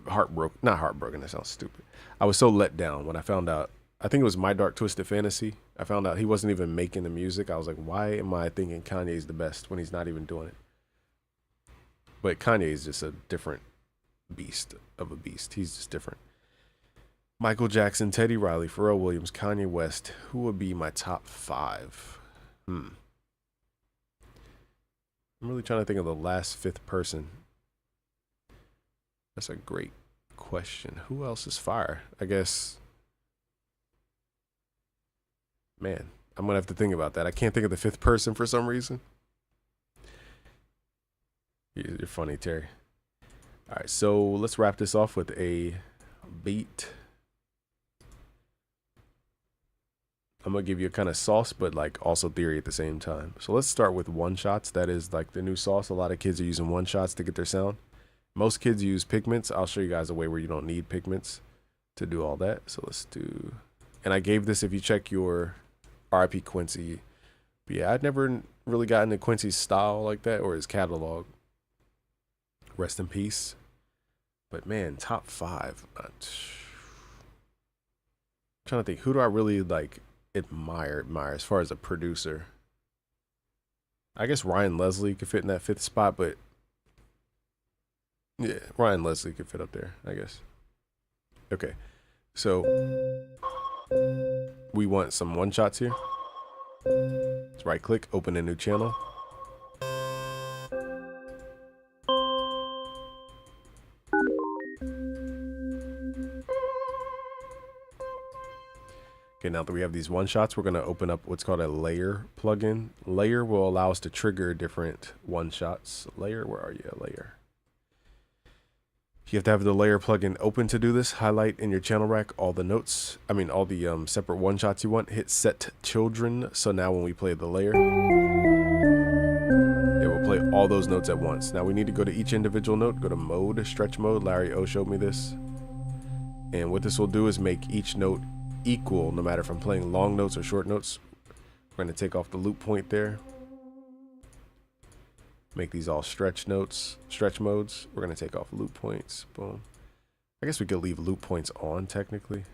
heartbroken. Not heartbroken, that sounds stupid. I was so let down when I found out. I think it was My Dark Twisted Fantasy. I found out he wasn't even making the music. I was like, why am I thinking Kanye's the best when he's not even doing it? But Kanye is just a different beast of a beast. He's just different. Michael Jackson, Teddy Riley, Pharrell Williams, Kanye West. Who would be my top 5? I'm really trying to think of the last 5th person. That's a great question. Who else is fire? I guess. Man, I'm going to have to think about that. I can't think of the 5th person for some reason. You're funny, Terry. All right, so let's wrap this off with a beat. I'm going to give you a kind of sauce, but like also theory at the same time. So let's start with one shots. That is like the new sauce. A lot of kids are using one shots to get their sound. Most kids use pigments. I'll show you guys a way where you don't need pigments to do all that. So let's do, and I gave this, if you check your RIP Quincy. But yeah, I'd never really gotten into Quincy's style like that or his catalog. Rest in peace. But man, top 5. I'm trying to think, who do I really like admire as far as a producer? I guess Ryan Leslie could fit in that 5th spot, but yeah, Ryan Leslie could fit up there, I guess. Okay, so we want some one shots here. Let's right click, open a new channel. Okay, now that we have these one shots, we're going to open up what's called a layer plugin. Layer will allow us to trigger different one shots. Layer, where are you? Layer. You have to have the layer plugin open to do this. Highlight in your channel rack all the notes. I mean, all the separate one shots you want. Hit set children. So now when we play the layer, it will play all those notes at once. Now we need to go to each individual note. Go to mode, stretch mode. Larry O showed me this. And what this will do is make each note equal, no matter if I'm playing long notes or short notes. We're going to take off the loop point there. Make these all stretch notes, stretch modes. We're going to take off loop points. Boom. I guess we could leave loop points on technically,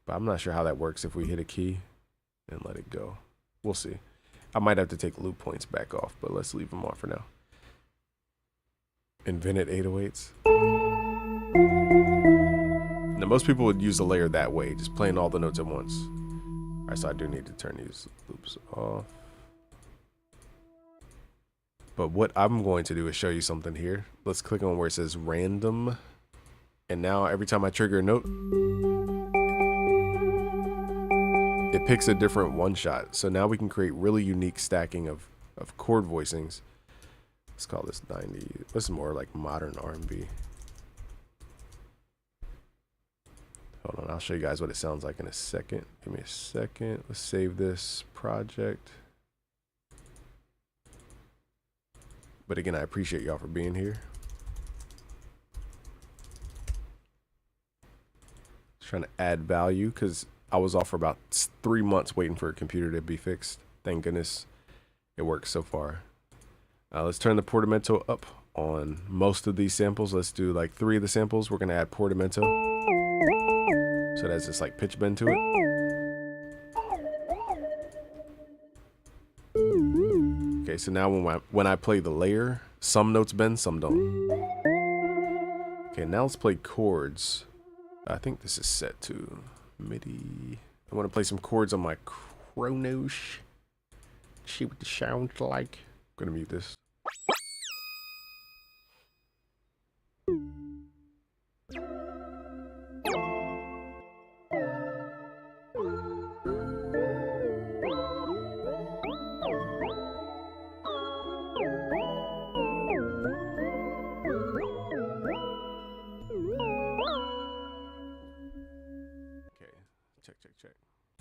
but I'm not sure how that works if we hit a key and let it go. We'll see. I might have to take loop points back off, but let's leave them on for now. Invented 808s. Now most people would use the layer that way, just playing all the notes at once. All right, so I do need to turn these loops off. But what I'm going to do is show you something here. Let's click on where it says random. And now every time I trigger a note, it picks a different one shot. So now we can create really unique stacking of chord voicings. Let's call this 90. This is more like modern R&B. Hold on, I'll show you guys what it sounds like in a second. Give me a second. Let's save this project. But again, I appreciate y'all for being here. Just trying to add value because I was off for about 3 months waiting for a computer to be fixed. Thank goodness it works so far. Let's turn the portamento up on most of these samples. Let's do like 3 of the samples. We're going to add portamento. So that's just like pitch bend to it. Okay, so now when I play the layer, some notes bend, some don't. Okay, now let's play chords. I think this is set to MIDI. I want to play some chords on my Kronos. See what the sounds like. I'm gonna mute this. Check.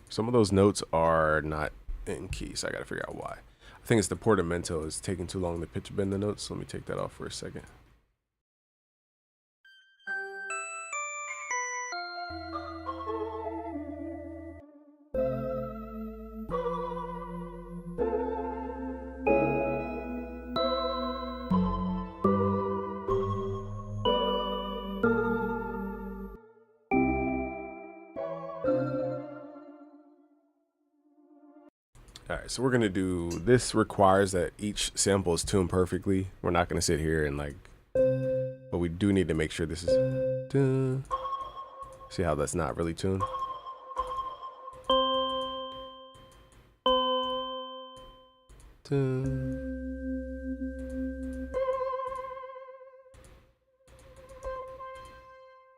Some of those notes are not in key, so I gotta figure out why. I think it's the portamento is taking too long to pitch bend the notes. So let me take that off for a second. All right, so we're gonna do, this requires that each sample is tuned perfectly. We're not gonna sit here and like, but we do need to make sure this is, see how that's not really tuned?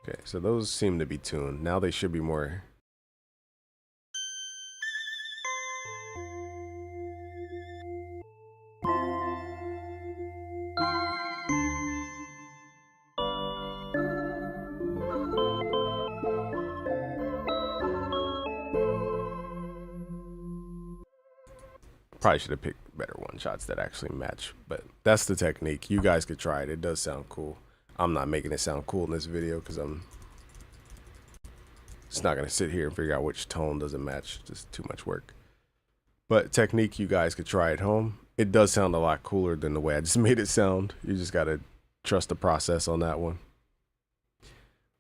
Okay, so those seem to be tuned. Now they should be more. Probably should have picked better one shots that actually match, but that's the technique. You guys could try it. It does sound cool. I'm not making it sound cool in this video because I'm just not going to sit here and figure out which tone doesn't match. Just too much work. But technique, you guys could try at home. It does sound a lot cooler than the way I just made it sound. You just got to trust the process on that one.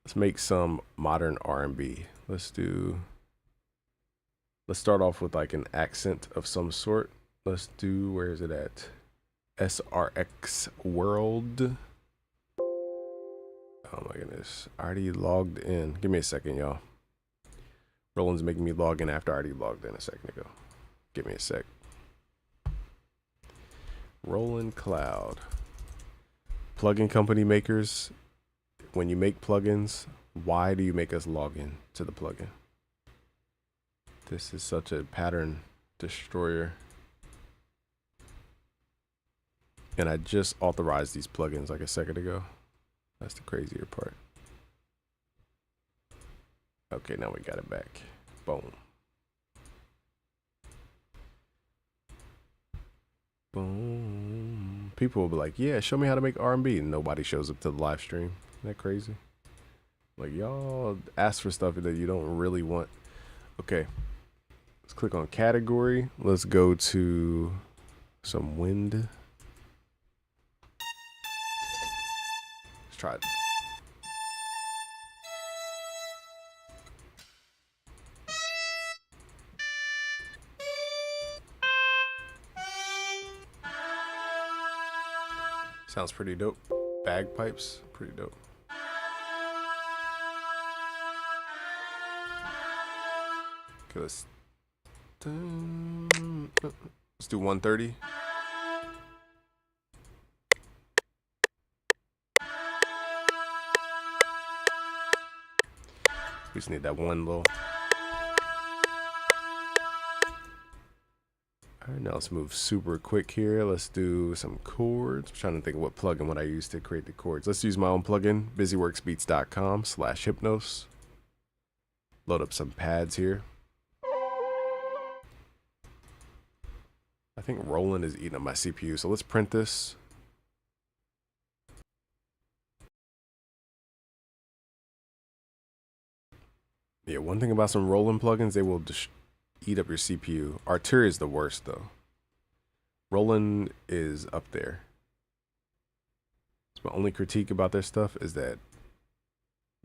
Let's make some modern R&B. Let's start off with like an accent of some sort. Let's do, where is it at? SRX World. Oh my goodness. I already logged in. Give me a second, y'all. Roland's making me log in after I already logged in a second ago. Give me a sec. Roland Cloud. Plugin company makers. When you make plugins, why do you make us log in to the plugin? This is such a pattern destroyer. And I just authorized these plugins like a second ago. That's the crazier part. Okay, now we got it back. Boom. Boom. People will be like, yeah, show me how to make R&B. And nobody shows up to the live stream. Isn't that crazy? Like, y'all ask for stuff that you don't really want. Okay. Let's click on category. Let's go to some wind. Let's try it. Sounds pretty dope. Bagpipes, pretty dope. Okay, let's do 130. We just need that one little. All right, now let's move super quick here. Let's do some chords. I'm trying to think of what plugin would I use to create the chords. Let's use my own plugin, busyworksbeats.com/hypnos. Load up some pads here. I think Roland is eating up my CPU, so let's print this. Yeah, one thing about some Roland plugins, they will just eat up your CPU. Arturia is the worst though. Roland is up there. So my only critique about their stuff is that,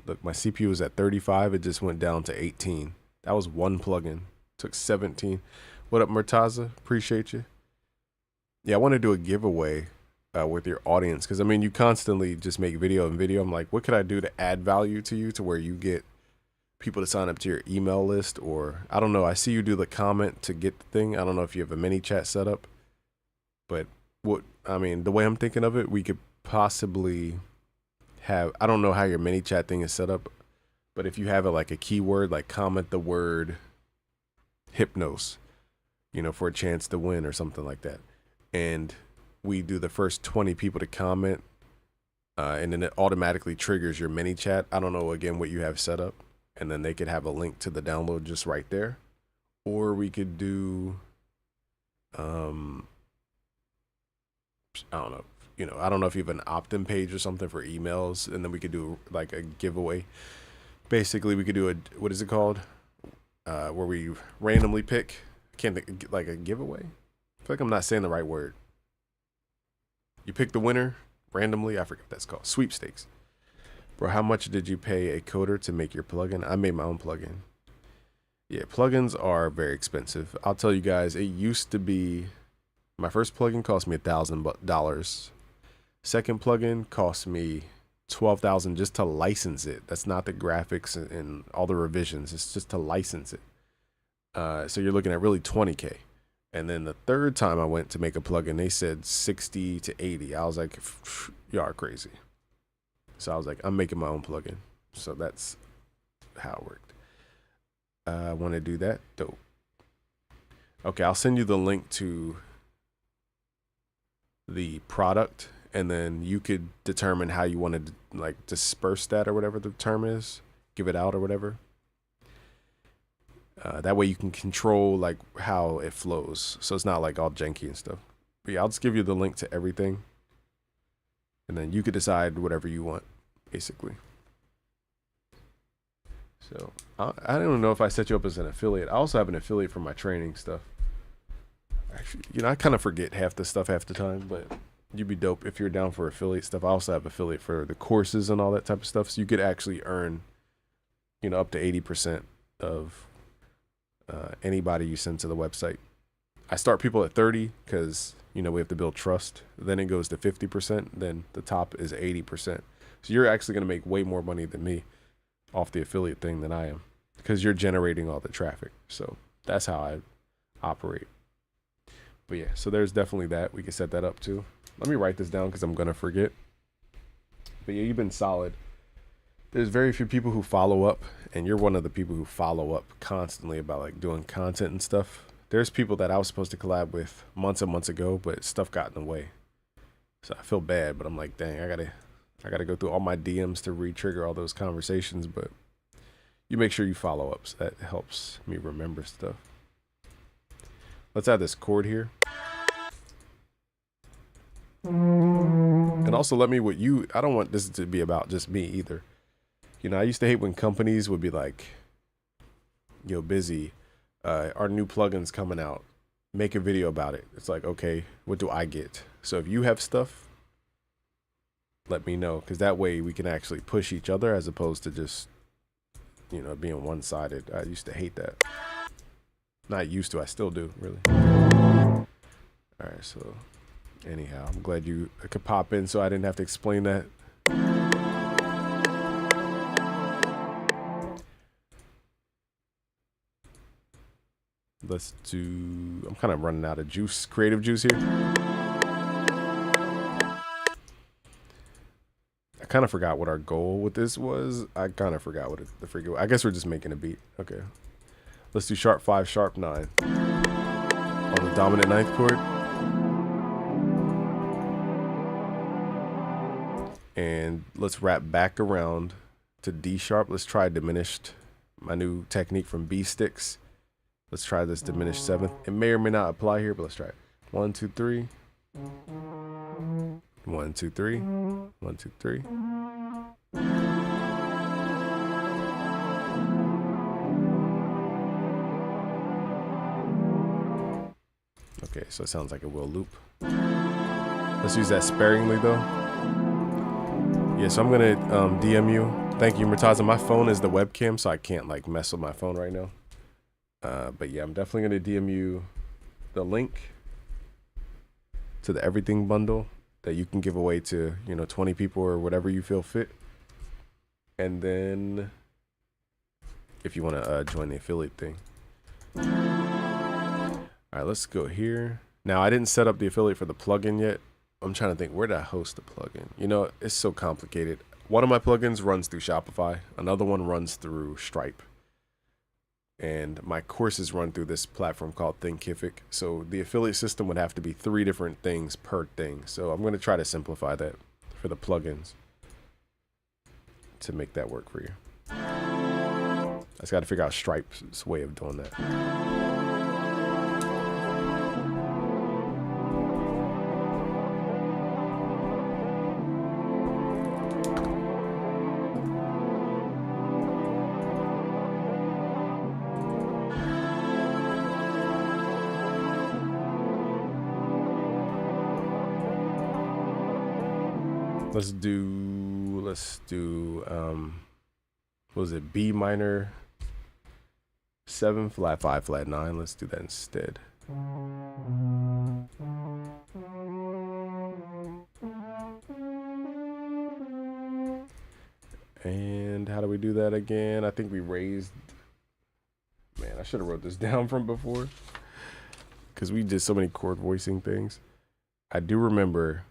look, my CPU was at 35, it just went down to 18. That was one plugin. Took 17. What up, Murtaza? Appreciate you. Yeah, I want to do a giveaway with your audience, because I mean, you constantly just make video and video. I'm like, what could I do to add value to you to where you get people to sign up to your email list? Or I don't know, I see you do the comment to get the thing. I don't know if you have a mini chat set up, but what I mean, the way I'm thinking of it, we could possibly have, I don't know how your mini chat thing is set up, but if you have it like a keyword, like comment the word hypnos, you know, for a chance to win or something like that. And we do the first 20 people to comment, and then it automatically triggers your mini chat. I don't know, again, what you have set up. And then they could have a link to the download just right there. Or we could do, I don't know, you know, I don't know if you have an opt-in page or something for emails, and then we could do like a giveaway. Basically, we could do a, what is it called? Where we randomly pick, can't think, like a giveaway? I feel like I'm not saying the right word. You pick the winner randomly. I forget what that's called. Sweepstakes. Bro, how much did you pay a coder to make your plugin? I made my own plugin. Yeah, plugins are very expensive. I'll tell you guys, it used to be, my first plugin cost me $1,000. Second plugin cost me $12,000 just to license it. That's not the graphics and all the revisions. It's just to license it. So you're looking at really $20K. And then the third time I went to make a plugin, they said 60 to 80. I was like, y'all are crazy. So I was like, I'm making my own plugin. So that's how it worked. I want to do that. Dope. Okay, I'll send you the link to the product, and then you could determine how you want to like disperse that or whatever the term is, give it out or whatever. That way you can control like how it flows, so it's not like all janky and stuff. But yeah, I'll just give you the link to everything, and then you could decide whatever you want, basically. So I don't know if I set you up as an affiliate. I also have an affiliate for my training stuff. Actually, you know, I kind of forget half the stuff half the time, but you'd be dope if you're down for affiliate stuff. I also have affiliate for the courses and all that type of stuff. So you could actually earn, you know, up to 80% of anybody you send to the website. I start people at 30 because, you know, we have to build trust. Then it goes to 50%. Then the top is 80%. So you're actually going to make way more money than me off the affiliate thing than I am, because you're generating all the traffic. So that's how I operate. But yeah, so there's definitely that. We can set that up too. Let me write this down because I'm going to forget. But yeah, you've been solid. there's very few people who follow up, and you're one of the people who follow up constantly about like doing content and stuff. There's people that I was supposed to collab with months and months ago, but stuff got in the way. So I feel bad, but I'm like, dang, I gotta go through all my DMs to re-trigger all those conversations. But you make sure you follow up, so that helps me remember stuff. Let's add this chord here. And also let me I don't want this to be about just me either. You know, I used to hate when companies would be like, yo, Busy, our new plugin's coming out. Make a video about it. It's like, okay, what do I get? So if you have stuff, let me know, because that way we can actually push each other as opposed to just, you know, being one-sided. I used to hate that. Not used to, I still do, really. All right, so anyhow, I'm glad you could pop in so I didn't have to explain that. Let's do, I'm kind of running out of juice, creative juice here. I kind of forgot what our goal with this was. I kind of forgot what the freaking, I guess we're just making a beat. Okay. Let's do sharp 5, sharp 9 on the dominant 9th chord. And let's wrap back around to D sharp. Let's try diminished, my new technique from B sticks. Let's try this diminished 7th. It may or may not apply here, but let's try it. 1, 2, 3. 1, 2, 3. 1, 2, 3. Okay, so it sounds like it will loop. Let's use that sparingly though. Yeah, so I'm gonna DM you. Thank you, Murtaza. My phone is the webcam, so I can't like mess with my phone right now. But yeah, I'm definitely gonna DM you the link to the everything bundle that you can give away to, you know, 20 people or whatever you feel fit. And then if you want to join the affiliate thing. All right, let's go here. Now, I didn't set up the affiliate for the plugin yet. I'm trying to think, where did I host the plugin? You know, it's so complicated. One of my plugins runs through Shopify. Another one runs through Stripe. And my courses run through this platform called Thinkific. So the affiliate system would have to be 3 different things per thing. So I'm going to try to simplify that for the plugins to make that work for you. I just got to figure out Stripe's way of doing that. Let's do what was it, B minor 7 flat 5 flat 9. Let's do that instead. And how do we do that again? I think we raised, man, I should have wrote this down from before because we did so many chord voicing things. I do remember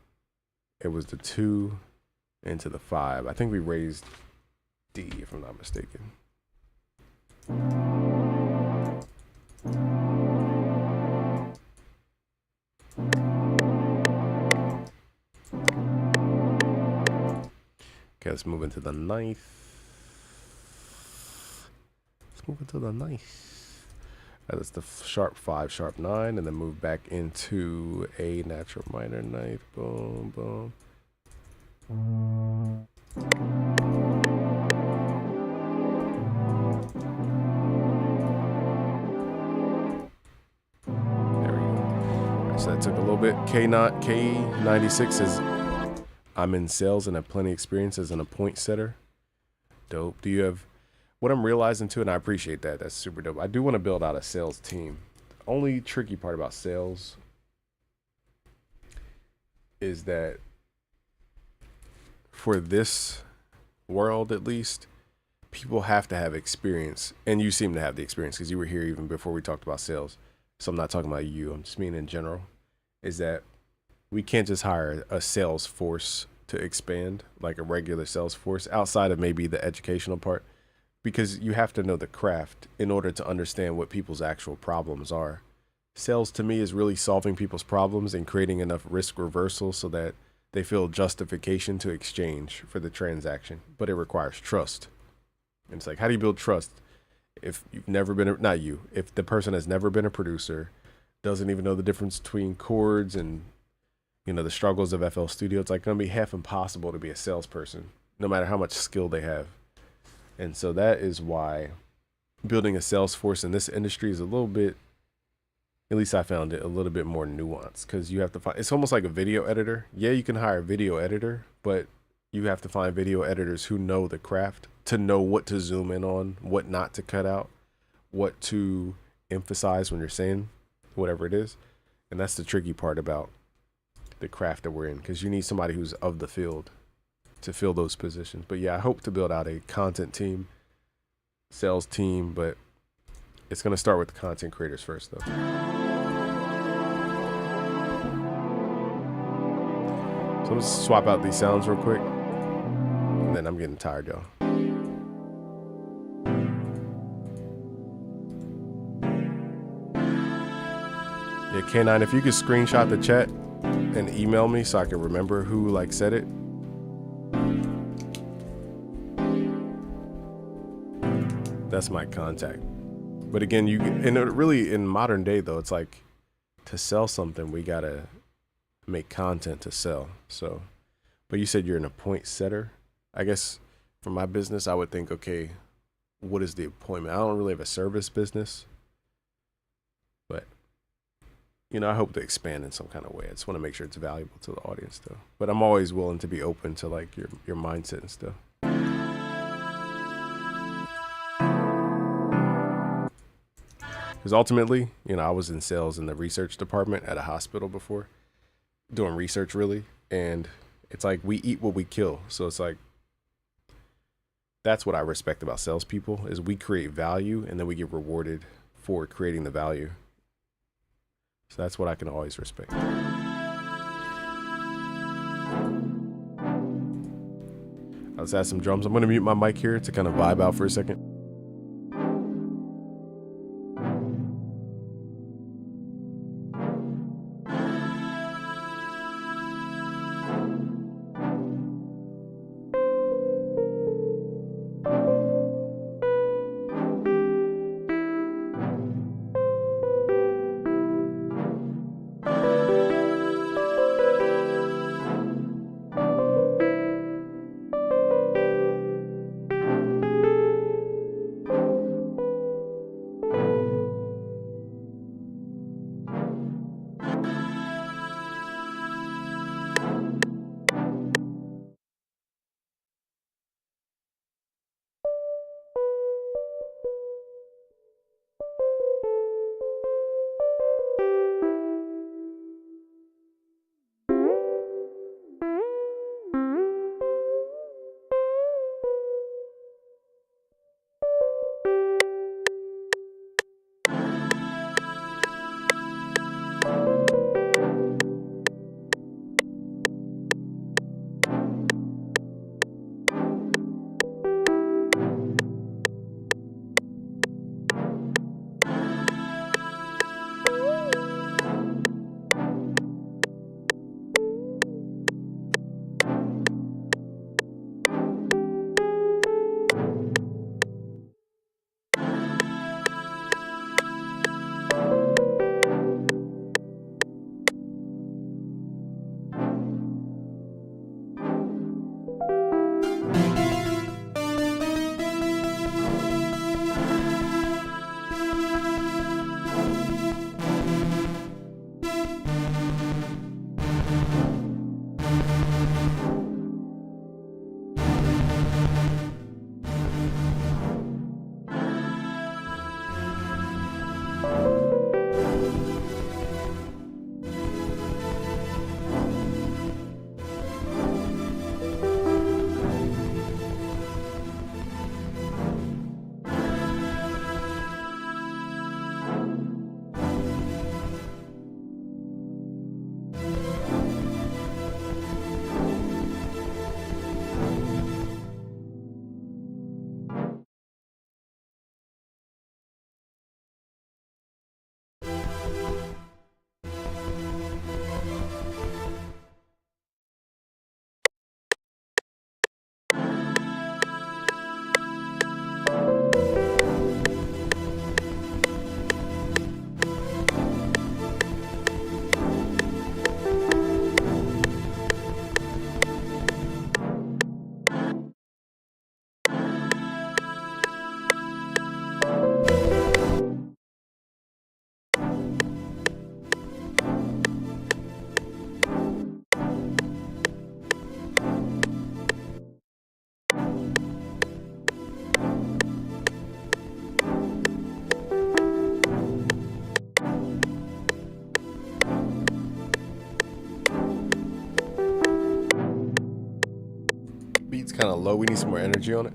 it was the 2 into the 5. I think we raised D, if I'm not mistaken. Okay, let's move into the 9th. Let's move into the 9th. All right, that's the sharp 5, sharp 9, and then move back into a natural minor 9th. Boom, boom. There we go. All right, so that took a little bit. K96 is I'm in sales and have plenty of experience as an appoint setter. Dope. Do you have, what I'm realizing too, and I appreciate that, that's super dope. I do want to build out a sales team. The only tricky part about sales is that for this world, at least, people have to have experience. And you seem to have the experience because you were here even before we talked about sales. So I'm not talking about you, I'm just meaning in general, is that we can't just hire a sales force to expand like a regular sales force outside of maybe the educational part, because you have to know the craft in order to understand what people's actual problems are. Sales to me is really solving people's problems and creating enough risk reversal so that they feel justification to exchange for the transaction, but it requires trust. And it's like, how do you build trust if you've never been, not you, if the person has never been a producer, doesn't even know the difference between chords and, you know, the struggles of FL Studio? It's like going to be half impossible to be a salesperson, no matter how much skill they have. And so that is why building a sales force in this industry is a little bit, at least I found it a little bit more nuanced, because you have to find, it's almost like a video editor. Yeah, you can hire a video editor, but you have to find video editors who know the craft to know what to zoom in on, what not to cut out, what to emphasize when you're saying whatever it is. And that's the tricky part about the craft that we're in, because you need somebody who's of the field to fill those positions. But yeah, I hope to build out a content team, sales team, but it's going to start with the content creators first though. So I'm going to swap out these sounds real quick, and then I'm getting tired, y'all. Yeah, K9, if you could screenshot the chat and email me so I can remember who like said it. That's my contact. But again, you, and really in modern day though, it's like to sell something, we gotta make content to sell. So, but you said you're an appointment setter. I guess for my business, I would think, okay, what is the appointment? I don't really have a service business, but you know, I hope to expand in some kind of way. I just want to make sure it's valuable to the audience though. But I'm always willing to be open to like your mindset and stuff. Because ultimately, you know, I was in sales in the research department at a hospital before, doing research really. And it's like we eat what we kill. So it's like, that's what I respect about salespeople is we create value and then we get rewarded for creating the value. So that's what I can always respect. Let's add some drums. I'm going to mute my mic here to kind of vibe out for a second. low. We need some more energy on it.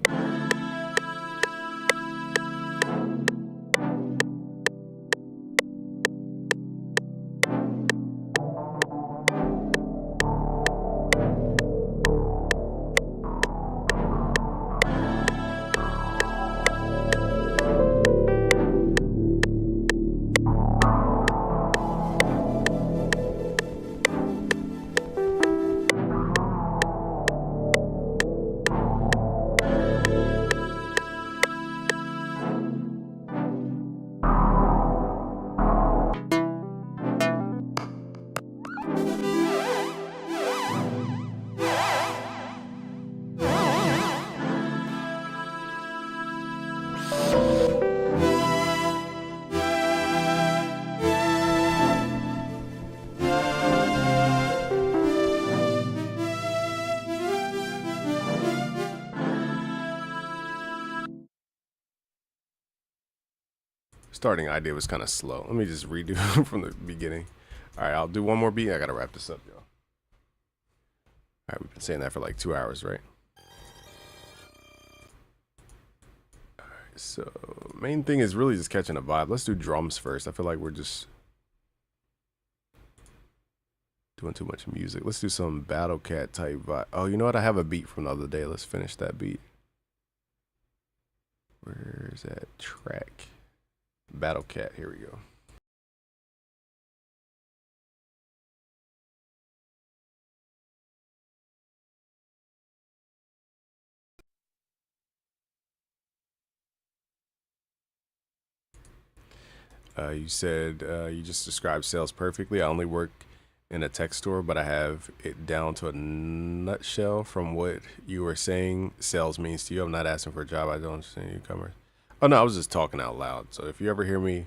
Starting idea was kind of slow. Let me just redo from the beginning. All right, I'll do one more beat. I gotta wrap this up, y'all. All right, we've been saying that for like 2 hours, right? All right, so main thing is really just catching a vibe. Let's do drums first. I feel like we're just doing too much music. Let's do some Battle Cat type vibe. Oh, you know what? I have a beat from the other day. Let's finish that beat. Where's that track? Battle Cat, here we go. You said you just described sales perfectly. I only work in a tech store, but I have it down to a nutshell from what you were saying sales means to you. I'm not asking for a job. I don't understand newcomers. Oh, no, I was just talking out loud. So if you ever hear me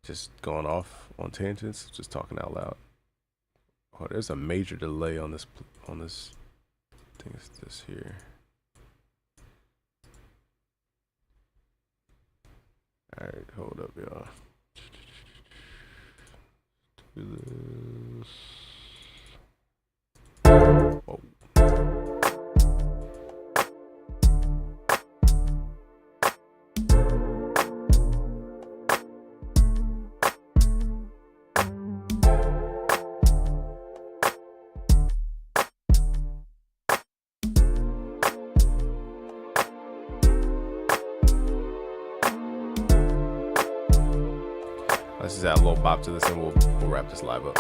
just going off on tangents, just talking out loud. Oh, there's a major delay on this thing. It's this here. All right, hold up, y'all. Do this. Whoa. Let's just add a little bop to this and we'll wrap this live up.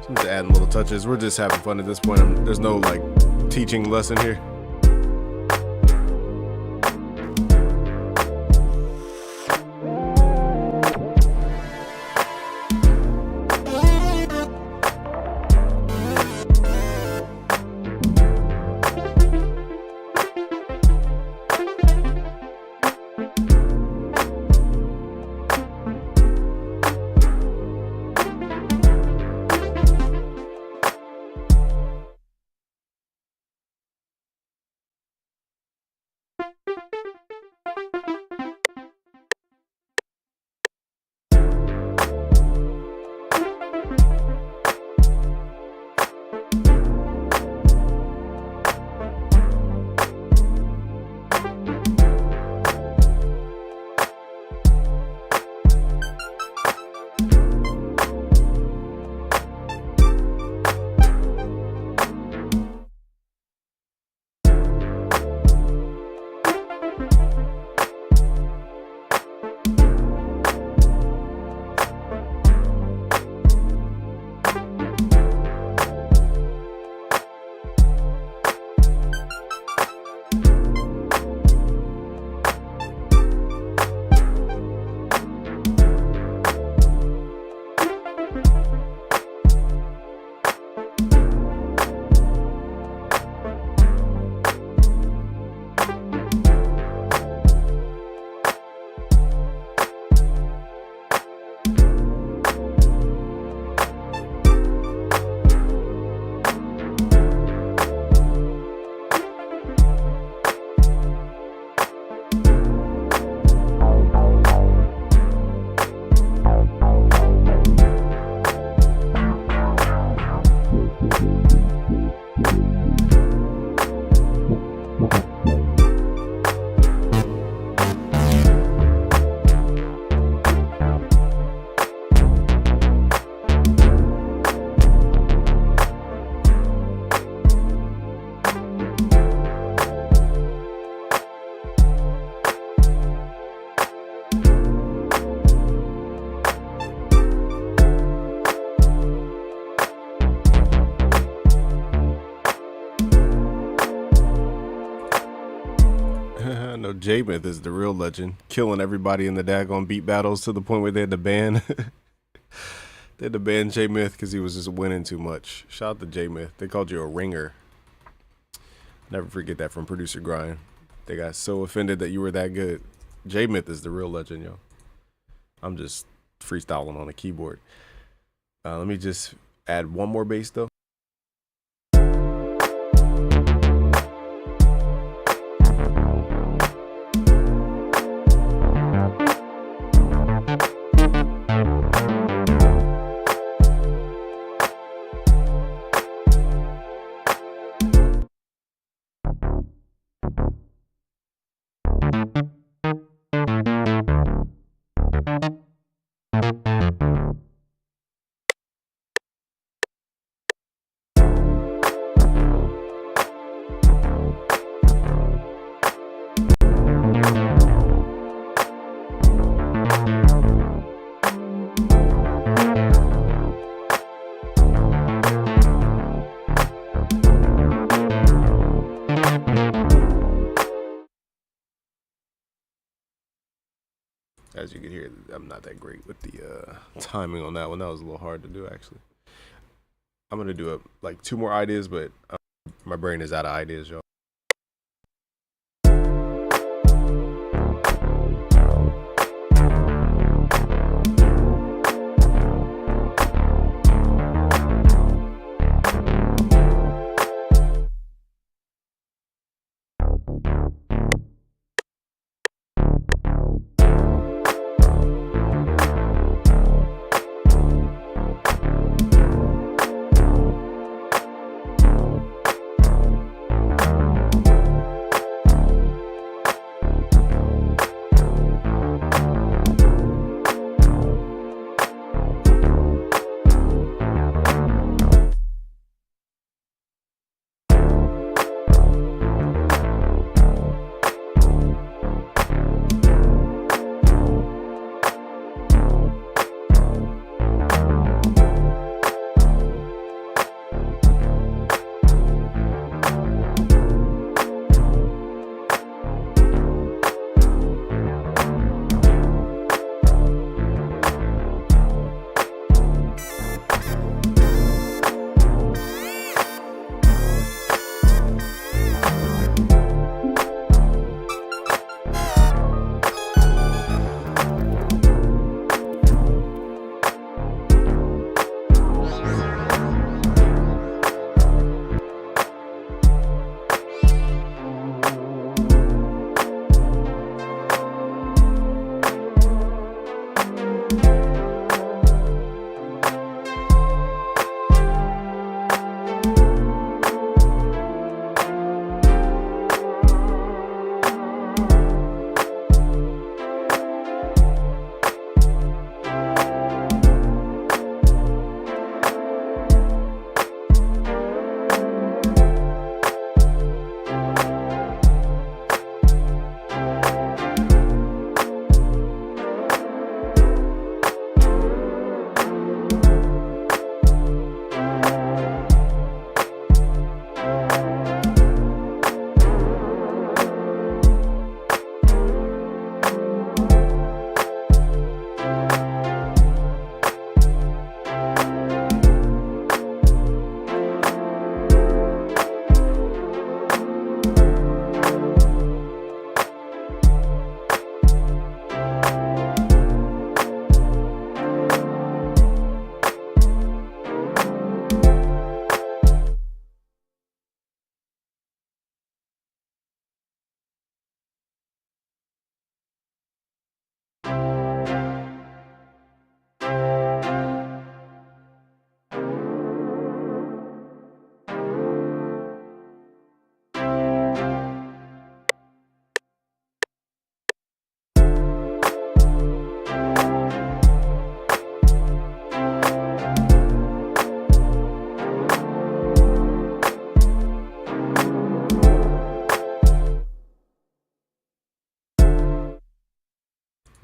So I'm just adding little touches. We're just having fun at this point. There's no like teaching lesson here. No, J-Myth is the real legend, killing everybody in the daggone beat battles to the point where they had to ban they had to ban J-Myth because he was just winning too much. Shout out to J-Myth. They called you a ringer. Never forget that from Producer Grind. They got so offended that you were that good. J-Myth is the real legend, yo. I'm just freestyling on the keyboard. Let me just add one more bass though. As you can hear, I'm not that great with the timing on that one. That was a little hard to do, actually. I'm going to do like 2 more ideas, but my brain is out of ideas, y'all.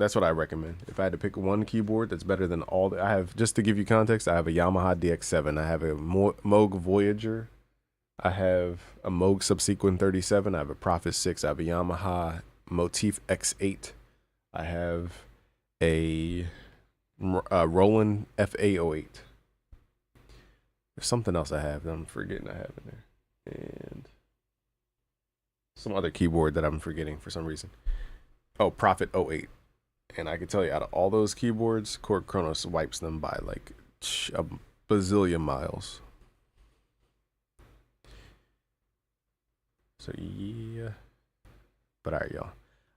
That's what I recommend. If I had to pick one keyboard that's better than all that I have, just to give you context, I have a Yamaha DX7. I have a Moog Voyager. I have a Moog Subsequent 37. I have a Prophet 6. I have a Yamaha Motif X8. I have a Roland FA08. There's something else I have that I'm forgetting I have in there. And some other keyboard that I'm forgetting for some reason. Oh, Prophet 08. And I can tell you, out of all those keyboards, Korg Kronos wipes them by like a bazillion miles. So yeah. But all right, y'all.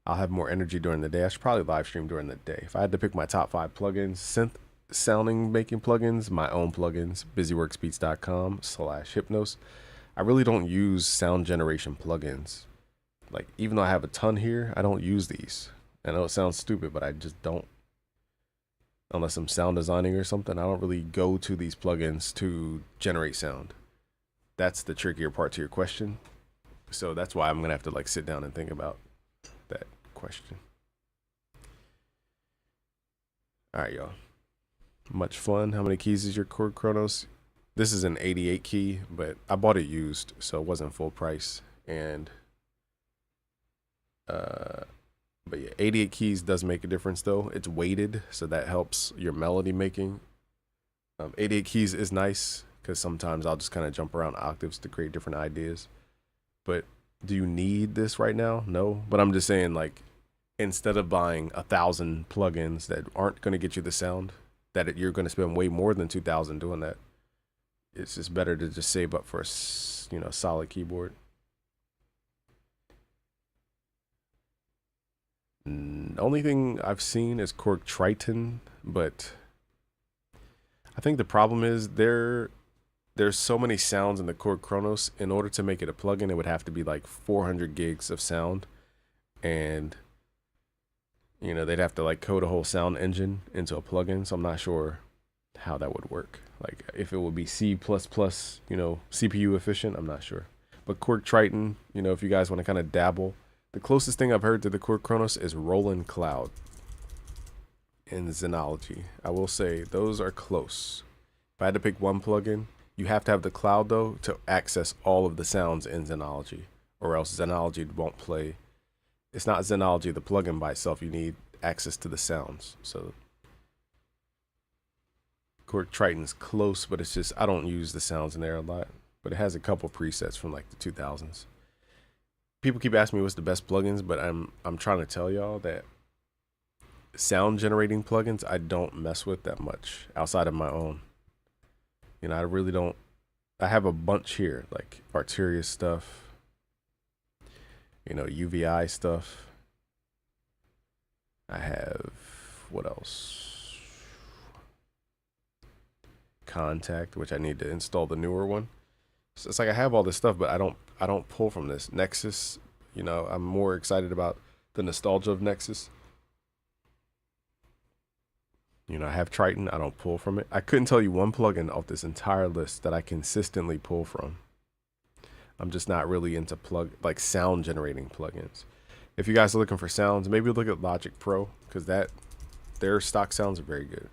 I'll have more energy during the day. I should probably live stream during the day. If I had to pick my top 5 plugins, synth sounding making plugins, my own plugins, busyworksbeats.com/hypnos. I really don't use sound generation plugins. Like, even though I have a ton here, I don't use these. I know it sounds stupid, but I just don't. Unless I'm sound designing or something, I don't really go to these plugins to generate sound. That's the trickier part to your question. So that's why I'm going to have to like sit down and think about that question. All right, y'all. Much fun. How many keys is your Korg Kronos? This is an 88 key, but I bought it used, so it wasn't full price. And but yeah, 88 keys does make a difference though. It's weighted, so that helps your melody making. 88 keys is nice because sometimes I'll just kind of jump around octaves to create different ideas. But do you need this right now? No. But I'm just saying, like, instead of buying 1,000 plugins that aren't going to get you the sound, that you're going to spend way more than 2,000 doing that. It's just better to just save up for a, solid keyboard. Only thing I've seen is Korg Triton, but I think the problem is there's so many sounds in the Korg Kronos. In order to make it a plugin, it would have to be like 400 gigs of sound, and they'd have to like code a whole sound engine into a plugin. So I'm not sure how that would work. Like if it would be C++, CPU efficient, I'm not sure. But Korg Triton, if you guys want to kind of dabble, the closest thing I've heard to the Korg Kronos is Roland Cloud and Xenology. I will say those are close. If I had to pick one plugin, you have to have the cloud though to access all of the sounds in Xenology, or else Xenology won't play. It's not Xenology the plugin by itself. You need access to the sounds. So Korg Triton's close, but it's just I don't use the sounds in there a lot. But it has a couple presets from like the 2000s. People keep asking me what's the best plugins, but I'm trying to tell y'all that sound generating plugins I don't mess with that much outside of my own. I really don't. I have a bunch here, like Arturia stuff, UVI stuff. I have, what else? Contact, which I need to install the newer one. So it's like I have all this stuff, but I don't pull from this. Nexus, I'm more excited about the nostalgia of Nexus. I have Triton. I don't pull from it. I couldn't tell you one plugin off this entire list that I consistently pull from. I'm just not really into like sound generating plugins. If you guys are looking for sounds, maybe look at Logic Pro, because their stock sounds are very good.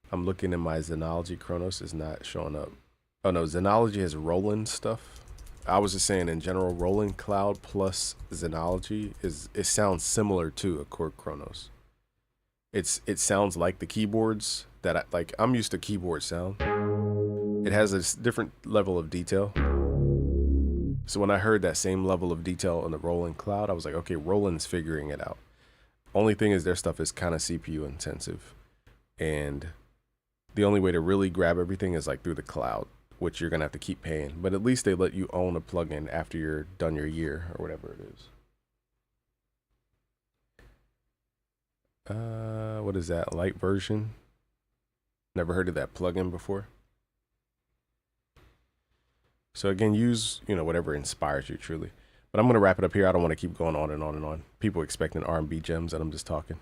I'm looking in my Xenology. Kronos is not showing up. Oh no, Xenology has Roland stuff. I was just saying in general, Roland Cloud plus Xenology it sounds similar to a Korg Kronos. It sounds like the keyboards that I'm used to keyboard sound. It has a different level of detail. So when I heard that same level of detail in the Roland Cloud, I was like, okay, Roland's figuring it out. Only thing is their stuff is kind of CPU intensive, and the only way to really grab everything is like through the cloud, which you're gonna have to keep paying. But at least they let you own a plugin after you're done your year or whatever it is. What is that? Light version? Never heard of that plugin before. So again, use whatever inspires you truly. But I'm gonna wrap it up here. I don't want to keep going on and on and on. People expecting R&B gems, and I'm just talking.